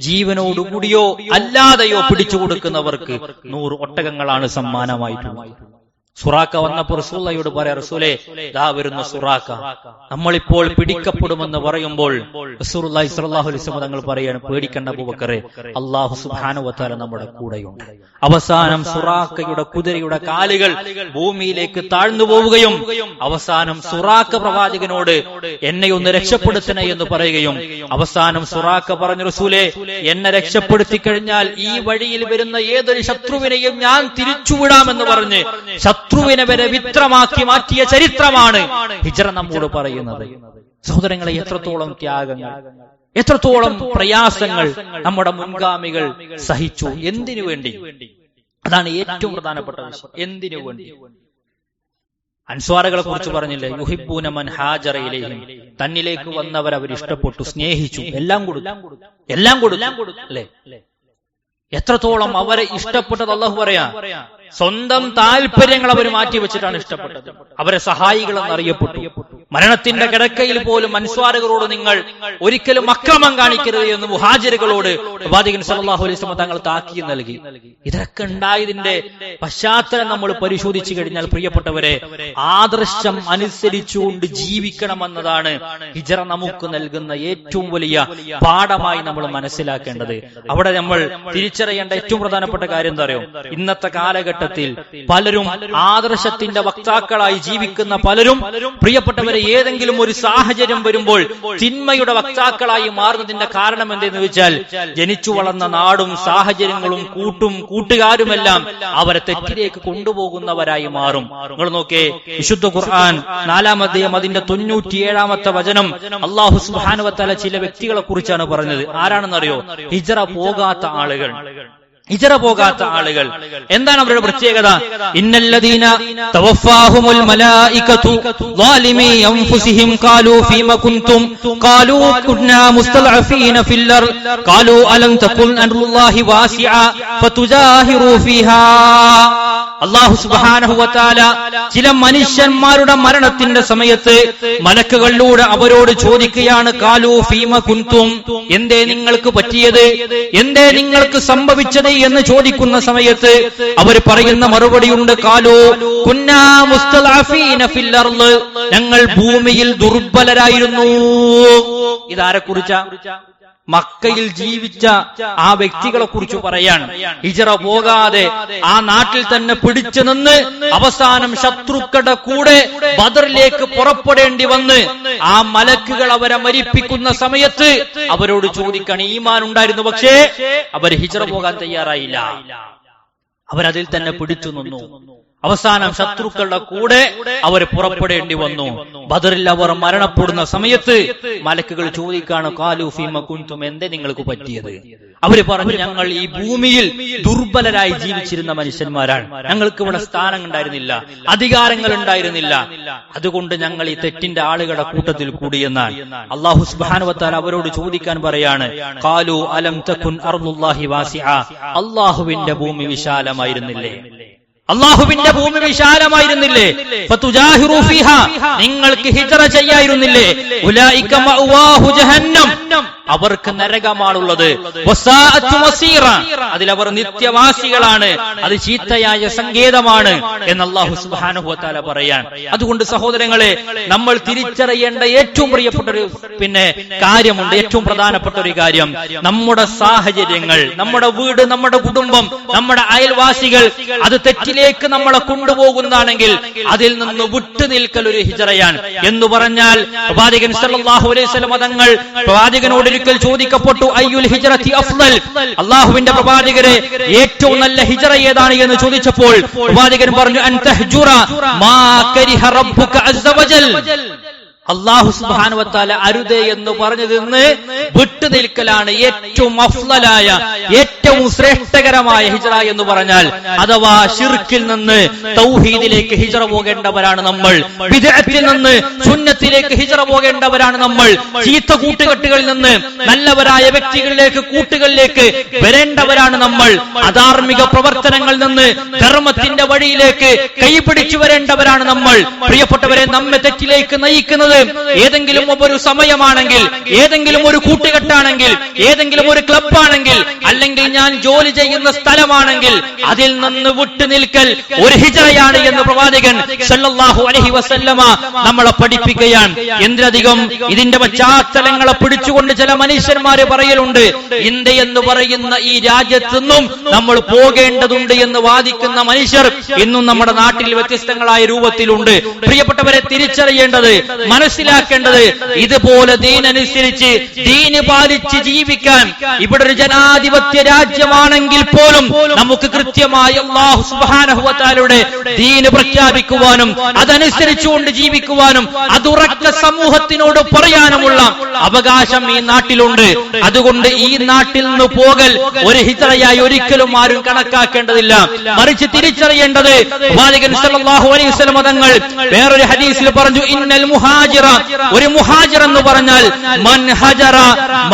[SPEAKER 1] ജീവനോടുകൂടിയോ അല്ലാതെയോ പിടിച്ചു കൊടുക്കുന്നവർക്ക് 100 ഒട്ടകങ്ങളാണ് സമ്മാനമായിട്ടുള്ളത്. സുറാക്ക വന്നപ്പോൾ റസൂലുള്ളാഹിയോട് പറയാ, റസൂലേ ദാ വരുന്ന സുറാക്ക, നമ്മളിപ്പോൾ പിടിക്കപ്പെടുമെന്ന് പറയുമ്പോൾ റസൂലുള്ളാഹി സ്വല്ലല്ലാഹു അലൈഹി വസല്ലം തങ്ങൾ പറയാണ്, പേടിക്കണ്ട അബൂബക്കറെ, അല്ലാഹു സുബ്ഹാനഹു വ തആല നമ്മുടെ കൂടെയുണ്ട്. അവസാനം സുറാക്കയുടെ കുതിരയുടെ കാലുകൾ ഭൂമിയിലേക്ക് താഴ്ന്നു പോവുകയും അവസാനം സുറാക്ക പ്രവാചകനോട് എന്നെ ഒന്ന് രക്ഷപ്പെടുത്തണേ എന്ന് പറയുകയും അവസാനം സുറാക്ക പറഞ്ഞു, റസൂലേ എന്നെ രക്ഷപ്പെടുത്തി കഴിഞ്ഞാൽ ഈ വഴിയിൽ വരുന്ന ഏതൊരു ശത്രുവിനെയും ഞാൻ തിരിച്ചുവിടാമെന്ന് പറഞ്ഞ് ശത്രുവിനെ വരെ വിത്രമാക്കി മാറ്റിയ ചരിത്രമാണ് ഹിജ്റ നമ്മോട് പറയുന്നത്. സഹോദരങ്ങളെ, എത്രത്തോളം ത്യാഗങ്ങൾ, എത്രത്തോളം പ്രയാസങ്ങൾ നമ്മുടെ മുൻഗാമികൾ സഹിച്ചു. എന്തിനു വേണ്ടി? അതാണ് ഏറ്റവും പ്രധാനപ്പെട്ട വിഷയം. എന്തിനു വേണ്ടി? അൻസ്വാറുകളെ കുറിച്ച് പറഞ്ഞില്ലേ, യുഹിബ്ബൂന മൻ ഹാജറ ഇലൈഹിം, തന്നിലേക്ക് വന്നവർ അവർ ഇഷ്ടപ്പെട്ടു, സ്നേഹിച്ചു, എല്ലാം കൊടുത്തു അല്ലേ? എത്രത്തോളം അവരെ ഇഷ്ടപ്പെട്ടത് അല്ലാഹു പറയാ. സ്വന്തം താല്പര്യങ്ങൾ അവർ മാറ്റിവെച്ചിട്ടാണ് ഇഷ്ടപ്പെട്ടത്. അവരെ സഹായികളെന്ന് അറിയപ്പെട്ടു. മരണത്തിന്റെ കിടക്കയിൽ പോലും അൻസ്വാറുകളോട് നിങ്ങൾ ഒരിക്കലും അക്രമം കാണിക്കരുത് എന്ന് മുഹാജിറുകളോട് പ്രവാചകൻ സല്ലല്ലാഹു അലൈഹി വസല്ലം തങ്ങൾ താക്കീത് നൽകി. ഇതൊക്കെ ഉണ്ടായതിന്റെ പശ്ചാത്തലം നമ്മൾ പരിശോധിച്ചു കഴിഞ്ഞാൽ പ്രിയപ്പെട്ടവരെ, ആദർശം അനുസരിച്ചുകൊണ്ട് ജീവിക്കണമെന്നതാണ് ഹിജ്റ നമുക്ക് നൽകുന്ന ഏറ്റവും വലിയ പാഠമായി നമ്മൾ മനസ്സിലാക്കേണ്ടത്. അവിടെ നമ്മൾ തിരിച്ചറിയേണ്ട ഏറ്റവും പ്രധാനപ്പെട്ട കാര്യം എന്താ അറിയോ? ഇന്നത്തെ കാലഘട്ടത്തിൽ പലരും ആദർശത്തിന്റെ വക്താക്കളായി ജീവിക്കുന്ന പലരും പ്രിയപ്പെട്ടവരെ ഏതെങ്കിലും ഒരു സാഹചര്യം വരുമ്പോൾ തിന്മയുടെ വക്താക്കളായി മാറുന്നതിന്റെ കാരണം എന്തെന്ന് വെച്ചാൽ ജനിച്ചു വളർന്ന നാടും സാഹചര്യങ്ങളും കൂട്ടുകാരുമെല്ലാം അവരെ തെറ്റിലേക്ക് കൊണ്ടുപോകുന്നവരായി മാറും. നിങ്ങൾ നോക്കേ, വിശുദ്ധ ഖുർആൻ 4-ാം അധ്യായം അതിന്റെ 97-ാമത്തെ വചനം അല്ലാഹു സുബ്ഹാനഹു വ തആല ചില വ്യക്തികളെ കുറിച്ചാണ് പറഞ്ഞത്. ആരാണെന്നറിയോ? ഹിജ്റ പോകാത്ത ആളുകൾ. എന്താണ് അവരുടെ പ്രത്യേകത? ഇന്നല്ലദീന തവഫാഹുമുൽ മലായികതു ളാലിമി അൻഫുസിഹിം ഖാലൂ ഫീമ കുൻതും ഖാലൂ കുന്നാ മുസ്തളഅഫീന ഫിൽ അർദ് ഖാലൂ അലം തകുൻ അർദുല്ലാഹി വാസിഅ ഫതുജാഹിറൂ ഫീഹാ. അല്ലാഹു സുബ്ഹാനഹു വ തആല ചില മനുഷ്യന്മാരുടെ മരണത്തിന്റെ സമയത്ത് മലക്കുകളിലൂടെ അവരോട് ചോദിക്കുകയാണ്, ഖാലൂ ഫീമ കുൻതും, എന്തേ നിങ്ങൾക്ക് പറ്റിയത്, എന്തേ നിങ്ങൾക്ക് സംഭവിച്ചത് എന്ന് ചോദിക്കുന്ന സമയത്ത് അവർ പറയുന്ന മറുപടിയുണ്ട്, ഖാലൂ കുന്നാ മുസ്തളഅഫീന ഫിൽ അർദ്, ഞങ്ങൾ ഭൂമിയിൽ ദുർബലരായിരുന്നു. ഇതാരെ കുറിച്ചാ? മക്കയിൽ ജീവിച്ച ആ വ്യക്തികളെ കുറിച്ച് പറയാൻ. ഹിജ്റ പോകാതെ ആ നാട്ടിൽ തന്നെ പിടിച്ചു നിന്ന് അവസാനം ശത്രുക്കളുടെ കൂടെ ബദറിലേക്ക് പുറപ്പെടേണ്ടി വന്ന് ആ മലക്കുകൾ അവരെ മരിപ്പിക്കുന്ന സമയത്ത് അവരോട് ചോദിക്കാൻ ഈമാൻ ഉണ്ടായിരുന്നു, പക്ഷേ അവർ ഹിജ്റ പോകാൻ തയ്യാറായില്ല. അവരതിൽ തന്നെ പിടിച്ചു നിന്നു. അവസാനം ശത്രുക്കളുടെ കൂടെ അവർ പുറപ്പെടേണ്ടി വന്നു. ബദറിൽ അവർ മരണപ്പെടുന്ന സമയത്ത് മലക്കുകൾ ചോദിക്കാണ്, ഖാലൂ ഫീമ കുൻതും, എന്തേ നിങ്ങൾക്ക് പറ്റിയത്? അവര് പറഞ്ഞു, ഞങ്ങൾ ഈ ഭൂമിയിൽ ദുർബലരായി ജീവിച്ചിരുന്ന മനുഷ്യന്മാരാണ്, ഞങ്ങൾക്ക് ഇവിടെ സ്ഥാനം ഉണ്ടായിരുന്നില്ല, അധികാരങ്ങൾ ഉണ്ടായിരുന്നില്ല, അതുകൊണ്ട് ഞങ്ങൾ ഈ തെറ്റിന്റെ ആളുകളുടെ കൂട്ടത്തിൽ കൂടിയെന്നാണ്. അല്ലാഹു സുബ്ഹാനഹു വ തആല അവരോട് ചോദിക്കാൻ പറയാണ്, ഖാലൂ അലം തകുൻ അർദുല്ലാഹി വാസിഅ, അല്ലാഹുവിന്റെ ഭൂമി വിശാലമായിരുന്നില്ലേ? അല്ലാഹുവിന്റെ ഭൂമി വിശാലമായിരുന്നില്ലേ? ഫതുജാഹിറൂ ഫീഹാ, നിങ്ങൾക്ക് ഹിജ്റ ചെയ്യായിരുന്നില്ലേ? ഉലൈക മഅവാഹു ജഹന്നം, അവർക്ക് നരകമാണുള്ളത്. വസാഅത്തു മസീറ, അതിലവർ നിത്യവാസികളാണ്, അത് ചീത്തയായ സങ്കേതമാണ് എന്ന് അല്ലാഹു സുബ്ഹാനഹു വ തആല പറയാൻ. അതുകൊണ്ട് സഹോദരങ്ങളെ, നമ്മൾ തിരിച്ചറിയേണ്ട ഏറ്റവും പ്രിയപ്പെട്ട ഒരു കാര്യമുണ്ട്, ഏറ്റവും പ്രധാനപ്പെട്ട ഒരു കാര്യം, നമ്മുടെ സാഹചര്യങ്ങൾ, നമ്മുടെ വീട്, നമ്മുടെ കുടുംബം, നമ്മുടെ അയൽവാസികൾ അത് തെറ്റിലേക്ക് നമ്മളെ കൊണ്ടുപോകുന്നതാണെങ്കിൽ അതിൽ നിന്ന് വിട്ടുനിൽക്കൽ ഒരു ഹിജ്റയാണ്. എന്ന് പറഞ്ഞാൽ പ്രവാചകൻ സല്ലല്ലാഹു അലൈഹി വസല്ലം തങ്ങൾ പ്രവാചകനോട് ഒരിക്കൽ ചോദിക്കപ്പെട്ടു, അയ്യുൽ ഹിജ്റതി അഫ്ളൽ, അല്ലാഹുവിന്റെ പ്രവാചകരെ ഏറ്റവും നല്ല ഹിജ്റ ഏതാണ് എന്ന് ചോദിച്ചപ്പോൾ പ്രവാചകൻ പറഞ്ഞു, അൻ തഹ്ജുറ മാ കരിഹ റബ്ബുക അസ്സ വജൽ, അല്ലാഹു സുബ്ഹാനഹു വ തആല അരുതേ എന്ന് പറഞ്ഞതിൽ നിന്ന് വിട്ടുനിൽക്കലാണ് ഏറ്റവും അഫ്ളലായ, ഏറ്റവും ഏറ്റവും ശ്രേഷ്ഠകരമായ ഹിജ്റ എന്ന് പറഞ്ഞാൽ അഥവാ ശിർക്കിൽ നിന്ന് തൗഹീദിലേക്ക് ഹിജ്റ പോകേണ്ടവരാണ് നമ്മൾ. ബിദ്അത്തിൽ നിന്ന് സുന്നത്തിലേക്ക് ഹിജ്റ പോകേണ്ടവരാണ് നമ്മൾ. ചീത്ത കൂട്ടുകെട്ടുകളിൽ നിന്ന് നല്ലവരായ വ്യക്തികളിലേക്ക് കൂട്ടുകളിലേക്ക് വരേണ്ടവരാണ് നമ്മൾ. അധാർമിക പ്രവർത്തനങ്ങളിൽ നിന്ന് ധർമ്മത്തിന്റെ വഴിയിലേക്ക് കൈപിടിച്ചു വരേണ്ടവരാണ് നമ്മൾ. പ്രിയപ്പെട്ടവരെ, നമ്മെ തെറ്റിലേക്ക് നയിക്കുന്നത് ഏതെങ്കിലും ഒരു സമയമാണെങ്കിൽ, ഏതെങ്കിലും ഒരു കൂട്ടുകെട്ടാണെങ്കിൽ, ഏതെങ്കിലും ഒരു ക്ലബ്ബാണെങ്കിൽ, അല്ലെങ്കിൽ ഞാൻ ജോലി ചെയ്യുന്ന സ്ഥലമാണെങ്കിൽ അതിൽ നിന്ന് വിട്ടുനിൽക്കൽ ഒരു ഹിജ്റയാണ് എന്ന് പ്രവാചകൻ സല്ലല്ലാഹു അലൈഹി വസല്ലമ നമ്മളെ പഠിപ്പിക്കുകയാണ്. എന്തിനധികം ഇതിന്റെ പശ്ചാത്തലങ്ങളെ പിടിച്ചുകൊണ്ട് ചില മനുഷ്യന്മാര് പറയലുണ്ട്, ഇന്ത്യ എന്ന് പറയുന്ന ഈ രാജ്യത്തു നിന്നും നമ്മൾ പോകേണ്ടതുണ്ട് എന്ന് വാദിക്കുന്ന മനുഷ്യർ ഇന്നും നമ്മുടെ നാട്ടിൽ വ്യത്യസ്തങ്ങളായ രൂപത്തിലുണ്ട്. പ്രിയപ്പെട്ടവരെ, തിരിച്ചറിയേണ്ടത്, മനസ്സിലാക്കേണ്ടത്, ഇതുപോലെ ദീനനുസരിച്ച് ദീന് പാലിച്ച് ജീവിക്കാൻ ഇവിടെ ഒരു ജനാധിപത്യ രാജ്യമാണെങ്കിൽ പോലും നമുക്ക് കൃത്യമായി അല്ലാഹു സുബ്ഹാനഹു വ തആലയുടെ ദീന് പ്രഖ്യാപിക്കുവാനും അതനുസരിച്ചുകൊണ്ട് ജീവിക്കുവാനും അതുറക്ക സമൂഹത്തിനോട് പറയാനുമുള്ള അവകാശം ഈ നാട്ടിലുണ്ട്. അതുകൊണ്ട് ഈ നാട്ടിൽ നിന്ന് പോകൽ ഒരു ഹിജ്റയായി ഒരിക്കലും ആരും കണക്കാക്കേണ്ടതില്ല. മറിച്ച് തിരിച്ചറിയേണ്ടത്, പ്രവാചകൻ സല്ലല്ലാഹു അലൈഹി വസല്ലം തങ്ങൾ വേറൊരു ഹദീസിൽ പറഞ്ഞു, ഇന്നൽ മുഹാജിറ, ഒരു മുഹാജിർ എന്ന് പറഞ്ഞാൽ മൻ ഹജറ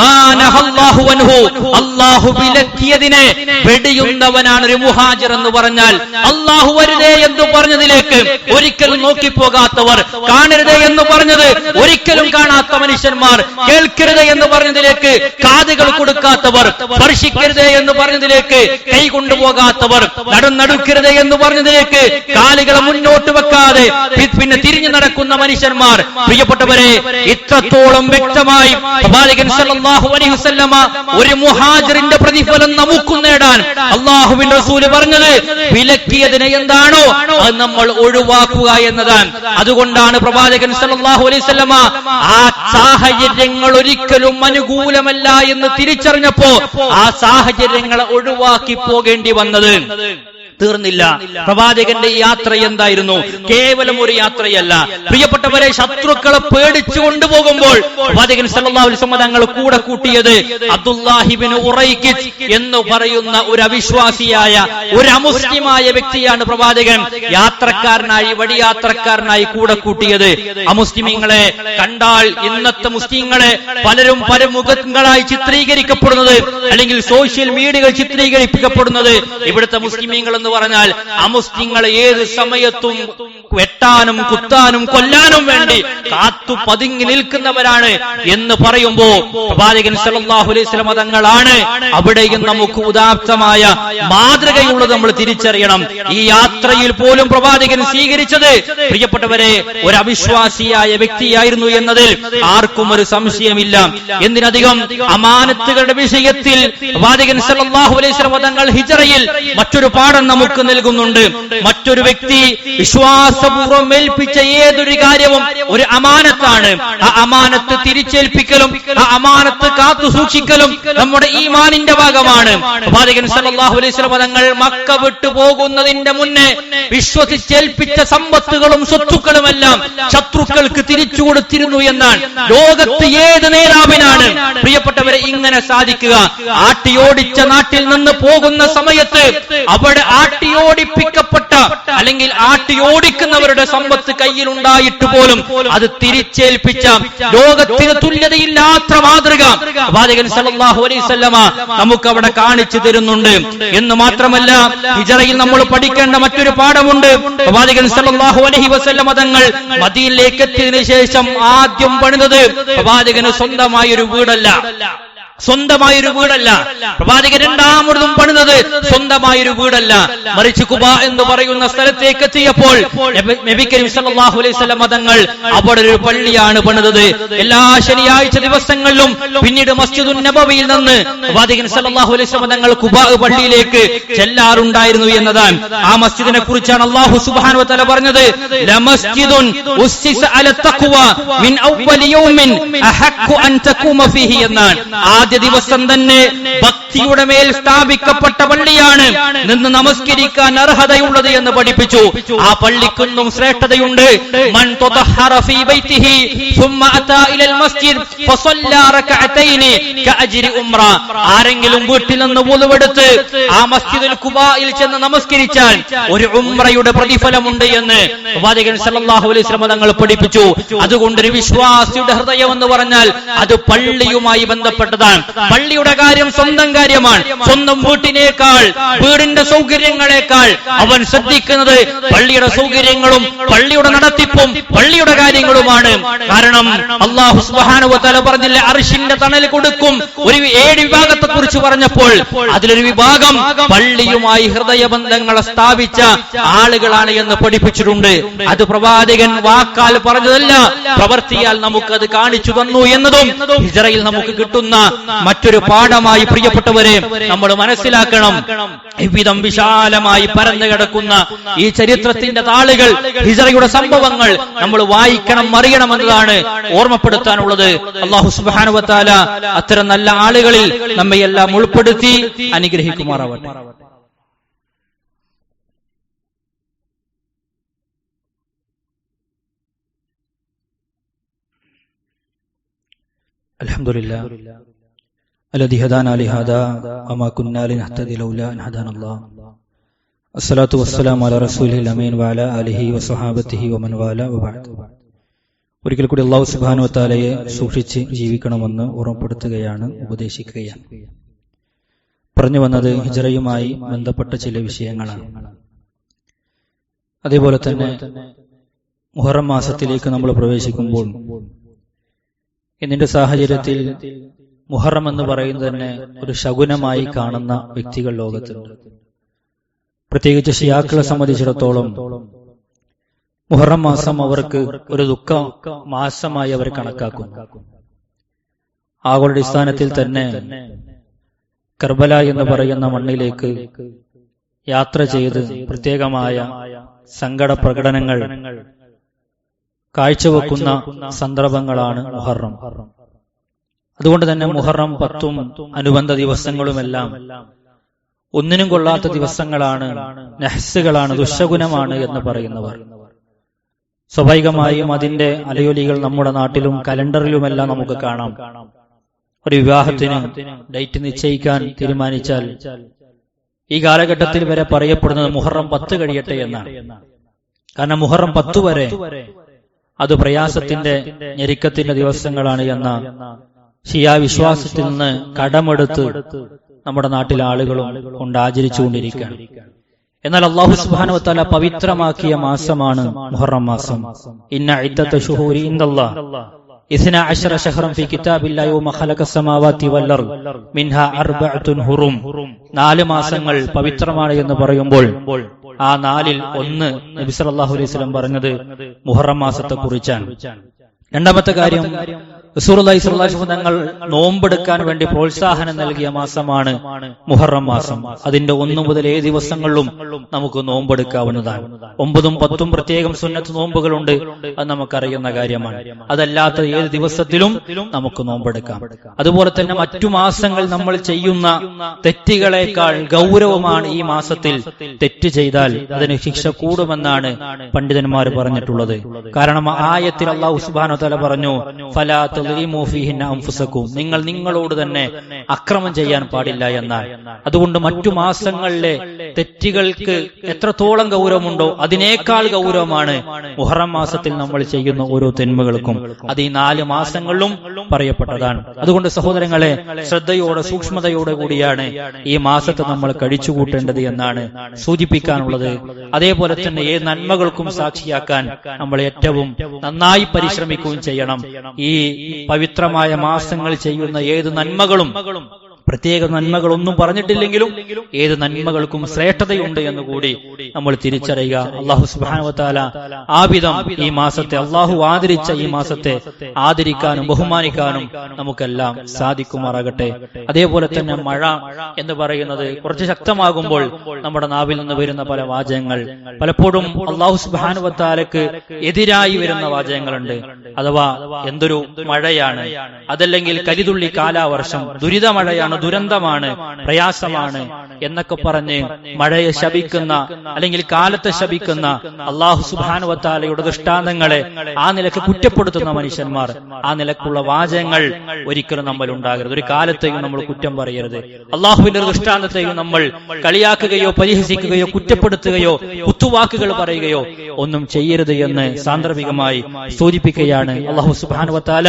[SPEAKER 1] മാ നഹല്ലാഹു അൻഹു, അല്ലാഹു വിലക്കിയതിനെ വെടിയുന്നവനാണ് ഒരു മുഹാജിർ എന്ന് പറഞ്ഞാൽ. അല്ലാഹു വരുതേ എന്ന് പറഞ്ഞതിലേക്ക് ഒരിക്കലും നോക്കിപ്പോകാത്തവർ, കാണരുതേ എന്ന് പറഞ്ഞത് ഒരിക്കലും കാണാത്ത മനുഷ്യന്മാർ, കേൾക്കരുത് എന്ന് പറഞ്ഞതിലേക്ക് കാതുകൾ കൊടുക്കാത്തവർ, സ്പർശിക്കരുത് എന്ന് പറഞ്ഞതിലേക്ക് കൈ കൊണ്ടുപോകാത്തവർ, നടുക്കരുത് എന്ന് പറഞ്ഞതിലേക്ക് കാലുകളെ മുന്നോട്ട് വെക്കാതെ പിന്നെ തിരിഞ്ഞു നടക്കുന്ന മനുഷ്യന്മാർ. പ്രിയപ്പെട്ടവരെ, ഇത്രത്തോളം വ്യക്തമായി പ്രവാചകൻ സല്ലല്ലാഹു അലൈഹി വസല്ലമ ഒരു മുഹാജിറിന്റെ പ്രതിഫലം നമുക്ക് നേടാൻ അല്ലാഹുവിന്റെ റസൂൽ പറഞ്ഞത് വിലക്കിയതിനെ എന്താണോ അത് നമ്മൾ ഒഴിവാക്കുക എന്നതാണ്. അതുകൊണ്ടാണ് പ്രവാചകൻ സല്ലല്ലാഹു അലൈഹി വസല്ലമ ആ സാഹചര്യങ്ങൾ ഒരിക്കലും അനുകൂലമല്ല എന്ന് തിരിച്ചറിഞ്ഞപ്പോ ആ സാഹചര്യങ്ങളെ ഒഴിവാക്കി പോകേണ്ടി വന്നത്. തീർന്നില്ല. പ്രവാചകന്റെ യാത്ര എന്തായിരുന്നു? കേവലം ഒരു യാത്രയല്ല. പ്രിയപ്പെട്ടവരെ, ശത്രുക്കളെ പേടിച്ചു കൊണ്ടുപോകുമ്പോൾ പ്രവാചകൻ സല്ലല്ലാഹു അലൈഹി വസല്ലം തങ്ങൾ കൂടെ കൂട്ടിയത് അബ്ദുല്ലാഹി ഇബ്നു ഉറൈഖിത്ത് എന്ന് പറയുന്ന ഒരു അവിശ്വാസിയായ ഒരു അമുസ്ലിമായ വ്യക്തിയാണ് പ്രവാചകൻ യാത്രക്കാരനായി, വഴിയാത്രക്കാരനായി കൂടെ കൂട്ടിയത്. അമുസ്ലിമീങ്ങളെ കണ്ടാൽ ഇന്നത്തെ മുസ്ലിങ്ങളെ പലരും പരമുഖങ്ങളായി ചിത്രീകരിക്കപ്പെടുന്നത്, അല്ലെങ്കിൽ സോഷ്യൽ മീഡിയകൾ ചിത്രീകരിക്കപ്പെടുന്നത് ഇവിടുത്തെ മുസ്ലിമീങ്ങൾ എന്ന് പറഞ്ഞാൽ അമുസ്ലിങ്ങളെ ഏത് സമയത്തും വെട്ടാനും കുത്താനും കൊല്ലാനും വേണ്ടി കാത്തു പതുങ്ങി നിൽക്കുന്നവരാണ് എന്ന് പറയുമ്പോ പ്രവാചകൻ സല്ലല്ലാഹു അലൈഹി വസല്ലം തങ്ങളാണ് അവിടെയും നമുക്ക് ഉദാത്തമായ മാതൃകയുള്ളത് നമ്മൾ തിരിച്ചറിയണം. ഈ യാത്രയിൽ പോലും പ്രവാചകൻ സ്വീകരിച്ചത്, പ്രിയപ്പെട്ടവരെ, ഒരു അവിശ്വാസിയായ വ്യക്തിയായിരുന്നു എന്നതിൽ ആർക്കും ഒരു സംശയമില്ല. എന്തിനധികം അമാനത്തുകളുടെ വിഷയത്തിൽ പ്രവാചകൻ സല്ലല്ലാഹു അലൈഹി വസല്ലം തങ്ങൾ ഹിജ്റയിൽ മറ്റൊരു പാഠം നമുക്ക് നൽകുന്നുണ്ട്. മറ്റൊരു വ്യക്തി വിശ്വാസപൂർവ്വം ഏൽപ്പിച്ച ഏതൊരു കാര്യവും ഒരു അമാനത്താണ്. ആ അമാനത്ത് തിരിച്ചേൽപ്പിക്കലും ആ അമാനത്ത് കാത്തു സൂക്ഷിക്കലും നമ്മുടെ ഈമാനിന്റെ ഭാഗമാണ്. പ്രവാചകൻ സല്ലല്ലാഹു അലൈഹി വസല്ലം തങ്ങൾ മക്ക വിട്ടു പോകുന്നതിന്റെ മുന്നേ വിശ്വസിച്ചേൽപ്പിച്ച സമ്പത്തുകളും സ്വത്തുക്കളുമെല്ലാം ശത്രുക്കൾക്ക് തിരിച്ചു കൊടുത്തിരുന്നു എന്നാണ്. ലോകത്ത് ഏത് നേതാവിനാണ് പ്രിയപ്പെട്ടവരെ ഇങ്ങനെ സാധിക്കുക? ആട്ടിയോടിച്ച നാട്ടിൽ നിന്ന് പോകുന്ന സമയത്ത് അവിടെ ആട്ടിയോടിപ്പിക്കപ്പെട്ട അല്ലെങ്കിൽ ആട്ടിയോടിക്കുന്നവരുടെ സമ്പത്ത് കയ്യിലുണ്ടായിട്ട് പോലും അത് തിരിച്ചേൽപ്പിച്ച ലോകത്തിന് തുല്യതയില്ലാത്ത മാതൃക പ്രവാചകൻ സല്ലല്ലാഹു അലൈഹി വസല്ലമ നമുക്ക് അവിടെ കാണിച്ചു തരുന്നുണ്ട്. എന്ന് മാത്രമല്ല, ഹിജ്റയിൽ നമ്മൾ പഠിക്കേണ്ട മറ്റൊരു പാഠമുണ്ട്. പ്രവാചകൻ സല്ലല്ലാഹു അലൈഹി വസല്ലമ തങ്ങൾ മദീനയിലേക്ക് എത്തിയതിനു ശേഷം ആദ്യം പണിതത് പ്രവാചകന് സ്വന്തമായൊരു വീടല്ല, സ്വന്തമായൊരു വീടല്ല. പ്രവാചകൻ രണ്ടാമതും പണിതത് സ്വന്തമായൊരു വീടല്ല, മറിച്ച് ഖുബാ എന്ന് പറയുന്ന സ്ഥലത്തേക്ക് എത്തിയപ്പോൾ നബി കരീം സല്ലല്ലാഹു അലൈഹി വസല്ലം തങ്ങൾ അവിടെ ഒരു പള്ളിയാണ് പണിതത്. എല്ലാ ശനിയാഴ്ച ദിവസങ്ങളിലും പിന്നീട് മസ്ജിദുൻ നബവിയിൽ നിന്ന് പ്രവാചകൻ സല്ലല്ലാഹു അലൈഹി വസല്ലം തങ്ങൾ ഖുബാ പള്ളിയിലേക്ക് ചെല്ലാറുണ്ടായിരുന്നു എന്നതാണ്. ആ മസ്ജിദിനെ കുറിച്ചാണ് അല്ലാഹു സുബ്ഹാനഹു വ തആല പറഞ്ഞത്, ലമസ്ജിദുൻ ഉസ്സിസ അല തഖ്വ മിൻ അവ്വലി യൗമിൻ അഹഖു അൻ തഖൂമ ഫീഹി എന്നാണ്. ആദ്യ ദിവസം തന്നെ ഭക്തിയുടെ മേൽ സ്ഥാപിക്കപ്പെട്ട പള്ളിയാണ്, നിന്ന് നമസ്കരിക്കാൻ അർഹതയുള്ളത് എന്ന് പഠിപ്പിച്ചു. ആ പള്ളിക്കൊന്നും ശ്രേഷ്ഠതയുണ്ട്. മൻ തതഹറ ഫീ ബൈതിഹി ثم اتى الى المسجد فصلى ركعتين كاجر عمره. ആരെങ്കിലും വീട്ടിൽ നിന്ന് വുളുവെടുത്ത് ആ മസ്ജിദുൽ ഖുബായിൽ ചെന്ന് നമസ്കരിച്ചാൽ ഒരു ഉംറയുടെ പ്രതിഫലമുണ്ട് എന്ന് പ്രവാചകൻ സല്ലല്ലാഹു അലൈഹി വസല്ലം തങ്ങൾ പഠിപ്പിച്ചു. അതുകൊണ്ട് ഒരു വിശ്വാസിയുടെ ഹൃദയം എന്ന് പറഞ്ഞാൽ അത് പള്ളിയുമായി ബന്ധപ്പെട്ടതാണ്. പള്ളിയുടെ കാര്യം സ്വന്തം കാര്യമാണ്. സ്വന്തം വീട്ടിനേക്കാൾ, വീടിന്റെ സൗകര്യങ്ങളെക്കാൾ അവൻ ശ്രദ്ധിക്കുന്നത് പള്ളിയുടെ സൗകര്യങ്ങളും പള്ളിയുടെ നടത്തിപ്പും പള്ളിയുടെ കാര്യങ്ങളുമാണ്. കാരണം അല്ലാഹു സുബ്ഹാനഹു വ തആല പറഞ്ഞില്ലേ, അർശിന്റെ തണൽ കൊടുക്കും. ഒരു 7 വിഭാഗത്തെ കുറിച്ച് പറഞ്ഞപ്പോൾ അതിലൊരു വിഭാഗം പള്ളിയുമായി ഹൃദയബന്ധങ്ങളെ സ്ഥാപിച്ച ആളുകളാണ് എന്ന് പഠിപ്പിച്ചിട്ടുണ്ട്. അത് പ്രവാചകൻ വാക്കാൽ പറഞ്ഞതല്ല, പ്രവർത്തിയാൽ നമുക്കത് കാണിച്ചു തന്നു എന്നതും ഹിജ്റയിൽ നമുക്ക് കിട്ടുന്ന മറ്റൊരു പാഠമായി പ്രിയപ്പെട്ടവരെ നമ്മൾ മനസ്സിലാക്കണം. ഇவ்விதം വിശാലമായി പരന്നു കിടക്കുന്ന ഈ ചരിത്രത്തിന്റെ താളുകൾ, ഹിജ്റയുടെ സംഭവങ്ങൾ നമ്മൾ വായിക്കണം, അറിയണമെന്നതാണ് ഓർമ്മപ്പെടുത്താനുള്ളത്. അല്ലാഹു സുബ്ഹാനഹു വ തആല അത്തരം നല്ല ആളുകളിൽ നമ്മെ എല്ലാം ഉൾപ്പെടുത്തി അനുഗ്രഹിക്കുമാറാവട്ടെ. അൽഹംദുലില്ലാഹ് الذي هدانا لهذا وما كنا لنهتدي لولا أن هدانا الله. الصلاة والسلام على رسوله الأمين وعلى آله وصحابته ومن والاه وبعد. ഒരിക്കൽ കൂടി അല്ലാഹു സുബ്ഹാനഹു വ തആലയെ സൂക്ഷിച്ച് ജീവിക്കണമെന്ന് ഓർമ്മപ്പെടുത്തുകയാണ്, ഉപദേശിക്കുകയാണ്. പറഞ്ഞു വന്നത് ഹിജ്റയുമായി ബന്ധപ്പെട്ട ചില വിഷയങ്ങളാണ്. അതേപോലെ തന്നെ മുഹറം മാസത്തിലേക്ക് നമ്മൾ പ്രവേശിക്കുമ്പോൾ ഇതിന്റെ സാഹചര്യത്തിൽ മുഹറം എന്ന് പറയുന്നത് തന്നെ ഒരു ശകുനമായി കാണുന്ന വ്യക്തികൾ ലോകത്തുണ്ട്. പ്രത്യേകിച്ച് ഷിയാക്കളെ സംബന്ധിച്ചിടത്തോളം മുഹറം മാസം അവർക്ക് ഒരു ദുഃഖ മാസമായി അവർ കണക്കാക്കുന്നു. ആഗോള അടിസ്ഥാനത്തിൽ തന്നെ കർബല എന്ന് പറയുന്ന മണ്ണിലേക്ക് യാത്ര ചെയ്ത് പ്രത്യേകമായ സങ്കട പ്രകടനങ്ങൾ കാഴ്ചവെക്കുന്ന സന്ദർഭങ്ങളാണ് മുഹറം. അതുകൊണ്ട് തന്നെ മുഹറം 10 അനുബന്ധ ദിവസങ്ങളുമെല്ലാം ഒന്നിനും കൊള്ളാത്ത ദിവസങ്ങളാണ്, നഹ്സുകളാണ്, ദുശകുനമാണ് എന്ന് പറയുന്നവർ. സ്വാഭാവികമായും അതിന്റെ അലയൊലികൾ നമ്മുടെ നാട്ടിലും കലണ്ടറിലുമെല്ലാം നമുക്ക് കാണാം. ഒരു വിവാഹത്തിന് ഡേറ്റ് നിശ്ചയിക്കാൻ തീരുമാനിച്ചാൽ ഈ കാലഘട്ടത്തിൽ വരെ പറയപ്പെടുന്നത് മുഹറം 10 കഴിയട്ടെ എന്നാണ്. കാരണം മുഹറം 10 വരെ അത് പ്രയാസത്തിന്റെ, ഞെരുക്കത്തിന്റെ ദിവസങ്ങളാണ് എന്ന ഷിയാ വിശ്വാസത്തിൽ നിന്ന് കടമെടുത്ത് നമ്മുടെ നാട്ടിലെ ആളുകളും കൊണ്ട് ആചരിച്ചുകൊണ്ടിരിക്കുകയാണ്. എന്നാൽ അല്ലാഹു സുബ്ഹാനഹു വ തആല പവിത്രമാക്കിയ മാസമാണ് മുഹറം മാസം. ഇന്ന ഇദ്ദത ശുഹൂരി ഇൻദല്ലാഹ് 12 ശഹറൻ ഫീ കിതാബില്ലാഹി വമാ ഖലഖസ് സമാവാതി വൽ അർദ് മിൻഹാ 4 ഹുറും. 4 മാസങ്ങൾ പവിത്രമാണ് എന്ന് പറയുമ്പോൾ ആ 4-ൽ 1 നബി സല്ലല്ലാഹു അലൈഹി വസല്ലം പറഞ്ഞത് മുഹറം മാസത്തെ കുറിച്ചാണ്. രണ്ടാമത്തെ കാര്യം, റസൂലുള്ളാഹി സ്വല്ലല്ലാഹു അലൈഹി വസല്ലം തങ്ങൾ നോമ്പെടുക്കാൻ വേണ്ടി പ്രോത്സാഹനം നൽകിയ മാസമാണ് മുഹറം മാസം. അതിന്റെ 1 മുതൽ 7 ദിവസങ്ങളിലും നമുക്ക് നോമ്പെടുക്കാവുന്നതാണ്. 9ഉം 10ഉം പ്രത്യേകം സുന്നത്ത് നോമ്പുകളുണ്ട്, അത് നമുക്കറിയുന്ന കാര്യമാണ്. അതല്ലാത്ത 7 ദിവസത്തിലും നമുക്ക് നോമ്പെടുക്കാം. അതുപോലെ തന്നെ മറ്റു മാസങ്ങൾ നമ്മൾ ചെയ്യുന്ന തെറ്റുകളേക്കാൾ ഗൗരവമാണ് ഈ മാസത്തിൽ തെറ്റ് ചെയ്താൽ അതിന് ശിക്ഷ കൂടുമെന്നാണ് പണ്ഡിതന്മാർ പറഞ്ഞിട്ടുള്ളത്. കാരണം ആയത്തിൽ അല്ലാഹു സുബ്ഹാനഹു വ തആല പറഞ്ഞു, ഫലാ തദ്ലിമൂ ഫീഹിന്ന അൻഫുസകും, നിങ്ങൾ നിങ്ങളോട് തന്നെ അക്രമം ചെയ്യാൻ പാടില്ല എന്നാൽ. അതുകൊണ്ട് മറ്റു മാസങ്ങളിലെ തെറ്റുകൾക്ക് എത്രത്തോളം ഗൗരവമുണ്ടോ അതിനേക്കാൾ ഗൗരവമാണ് മുഹറം മാസത്തിൽ നമ്മൾ ചെയ്യുന്ന ഓരോ തിന്മകൾക്കും. അത് ഈ 4 മാസങ്ങളിലും പറയപ്പെട്ടതാണ്. അതുകൊണ്ട് സഹോദരങ്ങളെ, ശ്രദ്ധയോടെ സൂക്ഷ്മതയോടെ കൂടിയാണ് ഈ മാസത്തെ നമ്മൾ കഴിച്ചുകൂട്ടേണ്ടത് എന്നാണ് സൂചിപ്പിക്കാനുള്ളത്. അതേപോലെ തന്നെ ഏത് നന്മകൾക്കും സാക്ഷിയാക്കാൻ നമ്മൾ ഏറ്റവും നന്നായി പരിശ്രമിക്കുകയും ചെയ്യണം. ഈ പവിത്രമായ മാസങ്ങൾ ചെയ്യുന്ന ഏത് നന്മകളും, പ്രത്യേക നന്മകളൊന്നും പറഞ്ഞിട്ടില്ലെങ്കിലും ഏത് നന്മകൾക്കും ശ്രേഷ്ഠതയുണ്ട് എന്നുകൂടി നമ്മൾ തിരിച്ചറിയുക. അല്ലാഹു സുബ്ഹാനഹു വ തആല ആബിദം ഈ മാസത്തെ, അല്ലാഹു ആദരിച്ച ഈ മാസത്തെ ആദരിക്കാനും ബഹുമാനിക്കാനും നമുക്കെല്ലാം സാധിക്കുമാറാകട്ടെ. അതേപോലെ തന്നെ മഴ എന്ന് പറയുന്നത് കുറച്ച് ശക്തമാകുമ്പോൾ നമ്മുടെ നാവിൽ നിന്ന് വരുന്ന പല വാചകങ്ങൾ പലപ്പോഴും അല്ലാഹു സുബ്ഹാനഹു വ തആലക്ക് എതിരായി വരുന്ന വാചകങ്ങളുണ്ട്. അഥവാ എന്തൊരു മഴയാണ്, അതല്ലെങ്കിൽ കലിതുള്ളി കാലാവർഷം, ദുരിത മഴയാണ്, ദുരന്തമാണ്, പ്രയാസമാണ് എന്നൊക്കെ പറഞ്ഞ് മഴയെ ശപിക്കുന്ന അല്ലെങ്കിൽ കാലത്തെ ശപിക്കുന്ന അല്ലാഹു സുബ്ഹാനഹു വ തആലയുടെ ദൃഷ്ടാന്തങ്ങളെ ആ നിലക്ക് കുറ്റപ്പെടുത്തുന്ന മനുഷ്യന്മാർ, ആ നിലക്കുള്ള വാചകങ്ങൾ ഒരിക്കലും നമ്മൾ ഉണ്ടാകരുത്. ഒരു കാലത്തെയും നമ്മൾ കുറ്റം പറയരുത്. അള്ളാഹുവിന്റെ ദൃഷ്ടാന്തത്തെയും നമ്മൾ കളിയാക്കുകയോ പരിഹസിക്കുകയോ കുറ്റപ്പെടുത്തുകയോ കുത്തുവാക്കുകൾ പറയുകയോ ഒന്നും ചെയ്യരുത് എന്ന് സാന്ദർഭികമായി സൂചിപ്പിക്കുകയാണ്. അല്ലാഹു സുബ്ഹാനഹു വ തആല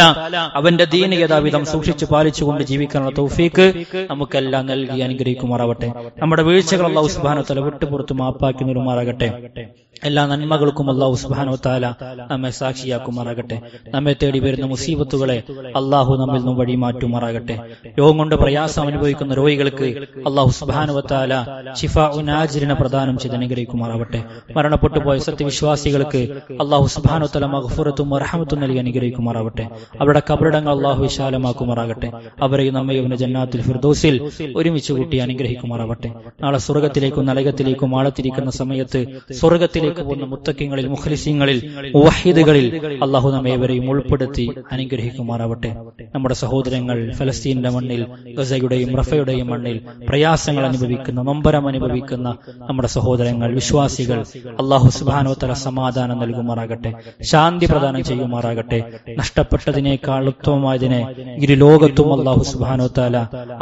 [SPEAKER 1] അവന്റെ ദീന യഥാവിധം സൂക്ഷിച്ചു പാലിച്ചുകൊണ്ട് ജീവിക്കാനുള്ള തൗഫീക്ക് നമുക്കെല്ലാം നൽകി അനുഗ്രഹിക്കുമാറാവട്ടെ. നമ്മുടെ വീഴ്ചകൾ അല്ലാഹു സുബ്ഹാനഹു വ തആല വിട്ടുപുറത്ത് മാപ്പാക്കി നിർമാറാകട്ടെ. എല്ലാ നന്മകൾക്കും അല്ലാഹു സുബ്ഹാനഹു വ തആല നമ്മെ സാക്ഷിയാക്കുമാറാകട്ടെ. നമ്മെ തേടി വരുന്ന മുസീബത്തുകളെ അല്ലാഹു നമ്മിൽ നിന്നും വഴി മാറ്റുമാറാകട്ടെ. രോഗം കൊണ്ട് പ്രയാസം അനുഭവിക്കുന്ന രോഗികൾക്ക് അല്ലാഹു സുബ്ഹാനഹു വ തആല ശിഫാഉൻ ആജിലിനെ പ്രദാനം ചെയ്ത് അനുഗ്രഹിക്കുമാറാവട്ടെ. മരണപ്പെട്ടു പോയ സത്യവിശ്വാസികൾക്ക് അല്ലാഹു സുബ്ഹാനഹു വ തആല മഗ്ഫിറത്തും റഹ്മത്തും നൽകി അനുഗ്രഹിക്കുമാറാവട്ടെ. അവരുടെ ഖബറിടങ്ങൾ അല്ലാഹു വിശാലമാക്കുമാറാകട്ടെ. അവരെയും നമ്മയും ജന്നാത്തുൽ ഫിർദൗസിൽ ഒരുമിച്ച് കൂട്ടി അനുഗ്രഹിക്കുമാറാവട്ടെ. നാളെ സ്വർഗ്ഗത്തിലേക്കും നരകത്തിലേക്കും ആളത്തിരിക്കുന്ന സമയത്ത് സ്വർഗ്ഗത്തിലേക്ക് പോകുന്ന മുത്തഖീങ്ങളിൽ മുഖ്ലിസീങ്ങളിൽ മുവഹിദുകളിൽ അല്ലാഹു നമ്മേവരെയും ഉൾപ്പെടുത്തി അനുഗ്രഹിക്കുമാറാവട്ടെ. നമ്മുടെ സഹോദരങ്ങൾ ഫലസ്തീനിന്റെ മണ്ണിൽ, ഗസയുടെയും റഫയുടെയും മണ്ണിൽ പ്രയാസങ്ങൾ അനുഭവിക്കുന്ന, നൊമ്പരം അനുഭവിക്കുന്ന നമ്മുടെ സഹോദരങ്ങൾ, വിശ്വാസികൾ അല്ലാഹു സുബ്ഹാനഹു വ തആല സമാധാനം നൽകുമാറാകട്ടെ, ശാന്തി പ്രദാനം ചെയ്യുമാറാകട്ടെ. നഷ്ടപ്പെട്ടതിനേക്കാൾ ഉത്തമമായതിനെ ഇരു ലോകത്തും അല്ലാഹു സുബ്ഹാനഹു വ തആല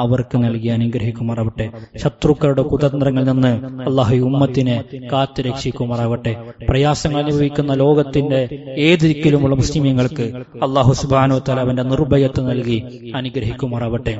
[SPEAKER 1] അവർക്ക് നൽകി അനുഗ്രഹിക്കുമാറാവട്ടെ. ശത്രുക്കളുടെ കുതന്ത്രങ്ങളിൽ നിന്ന് അല്ലാഹു ഉമ്മത്തിനെ കാത്തു രക്ഷിക്കുമാറാവട്ടെ. പ്രയാസങ്ങൾ അനുഭവിക്കുന്ന ലോകത്തിന്റെ ഏത് ദിക്കിലുമുള്ള മുസ്ലിമീങ്ങൾക്ക് അല്ലാഹു സുബ്ഹാനഹു വ തആല അവന്റെ നിർഭയത്വം നൽകി അനുഗ്രഹിക്കുമാറാവട്ടെ.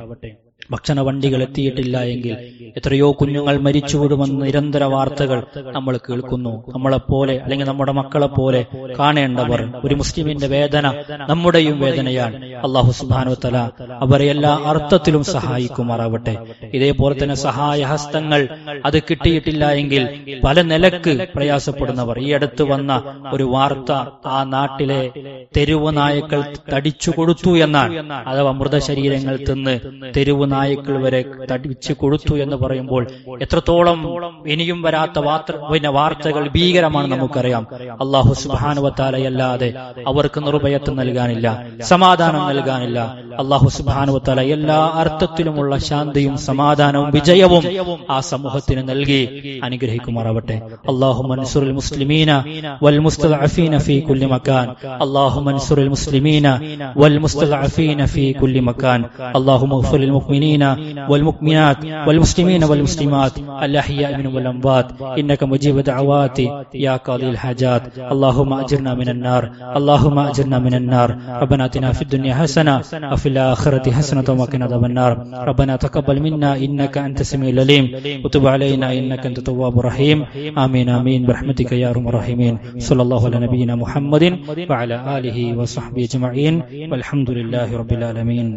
[SPEAKER 1] ഭക്ഷണ വണ്ടികൾ എത്തിയിട്ടില്ല എങ്കിൽ എത്രയോ കുഞ്ഞുങ്ങൾ മരിച്ചു വീഴുമെന്ന നിരന്തര വാർത്തകൾ നമ്മൾ കേൾക്കുന്നു. നമ്മളെപ്പോലെ അല്ലെങ്കിൽ നമ്മുടെ മക്കളെ പോലെ കാണേണ്ടവർ, ഒരു മുസ്ലിമിന്റെ വേദന നമ്മുടെയും വേദനയാണ്. അല്ലാഹു സുബ്ഹാനഹു വ തആല അവരെ എല്ലാ അർത്ഥത്തിലും സഹായിക്കുമാറാവട്ടെ. ഇതേപോലെ തന്നെ സഹായഹസ്തങ്ങൾ അത് കിട്ടിയിട്ടില്ല എങ്കിൽ പല നിലക്ക് പ്രയാസപ്പെടുന്നവർ, ഈ അടുത്ത് വന്ന ഒരു വാർത്ത, ആ നാട്ടിലെ തെരുവ് നായ്ക്കൾ തടിച്ചു കൊടുത്തു എന്നാണ്. അഥവാ മൃതശരീരങ്ങൾ തിന്ന് തെരുവ് നായ്ക്കൾ വരെ തടിച്ചു കൊടുത്തു എന്ന് പറയുമ്പോൾ എത്രത്തോളം ഇനിയും വരാത്ത വാർത്തകൾ ഭീകരമാണ് നമുക്കറിയാം. അല്ലാഹു സുബ്ഹാനഹു വ തആലയല്ലാതെ അവർക്ക് നിർഭയത്വം നൽകാനില്ല, സമാധാനം നൽകാനില്ല. അല്ലാഹു സുബ്ഹാനഹു വ തആല എല്ലാ അർത്ഥത്തിലുമുള്ള ശാന്തിയും സമാധാനവും വിജയവും ആ സമൂഹത്തിന് നൽകി അനുഗ്രഹിക്കുമാറാവട്ടെ. അല്ലാഹുമ്മ അൻസുറിൽ മുസ്ലിമീന വൽ മുസ്തദഅഫീന ഫീ കുല്ലി മകാൻ. അല്ലാഹുമ്മ അൻസുറിൽ മുസ്ലിമീന വൽ മുസ്തദഅഫീന ഫീ കുല്ലി മകാൻ. അല്ലാഹുമ്മ ഇഗ്ഫിർ للمؤمنين والمؤمنات والمسلمين والمسلمات الأحياء منهم والأموات إنك مجيب دعوات يا قاضي الحاجات. اللهم أجرنا من النار، اللهم أجرنا من النار. ربنا آتنا في الدنيا حسنة وفي الآخرة حسنة وقنا عذاب النار. ربنا تقبل منا إنك أنت السميع العليم وتب علينا إنك أنت التواب الرحيم. آمين آمين برحمتك يا أرحم الراحمين. صلى الله على نبينا محمد وعلى آله وصحبه أجمعين والحمد لله رب العالمين.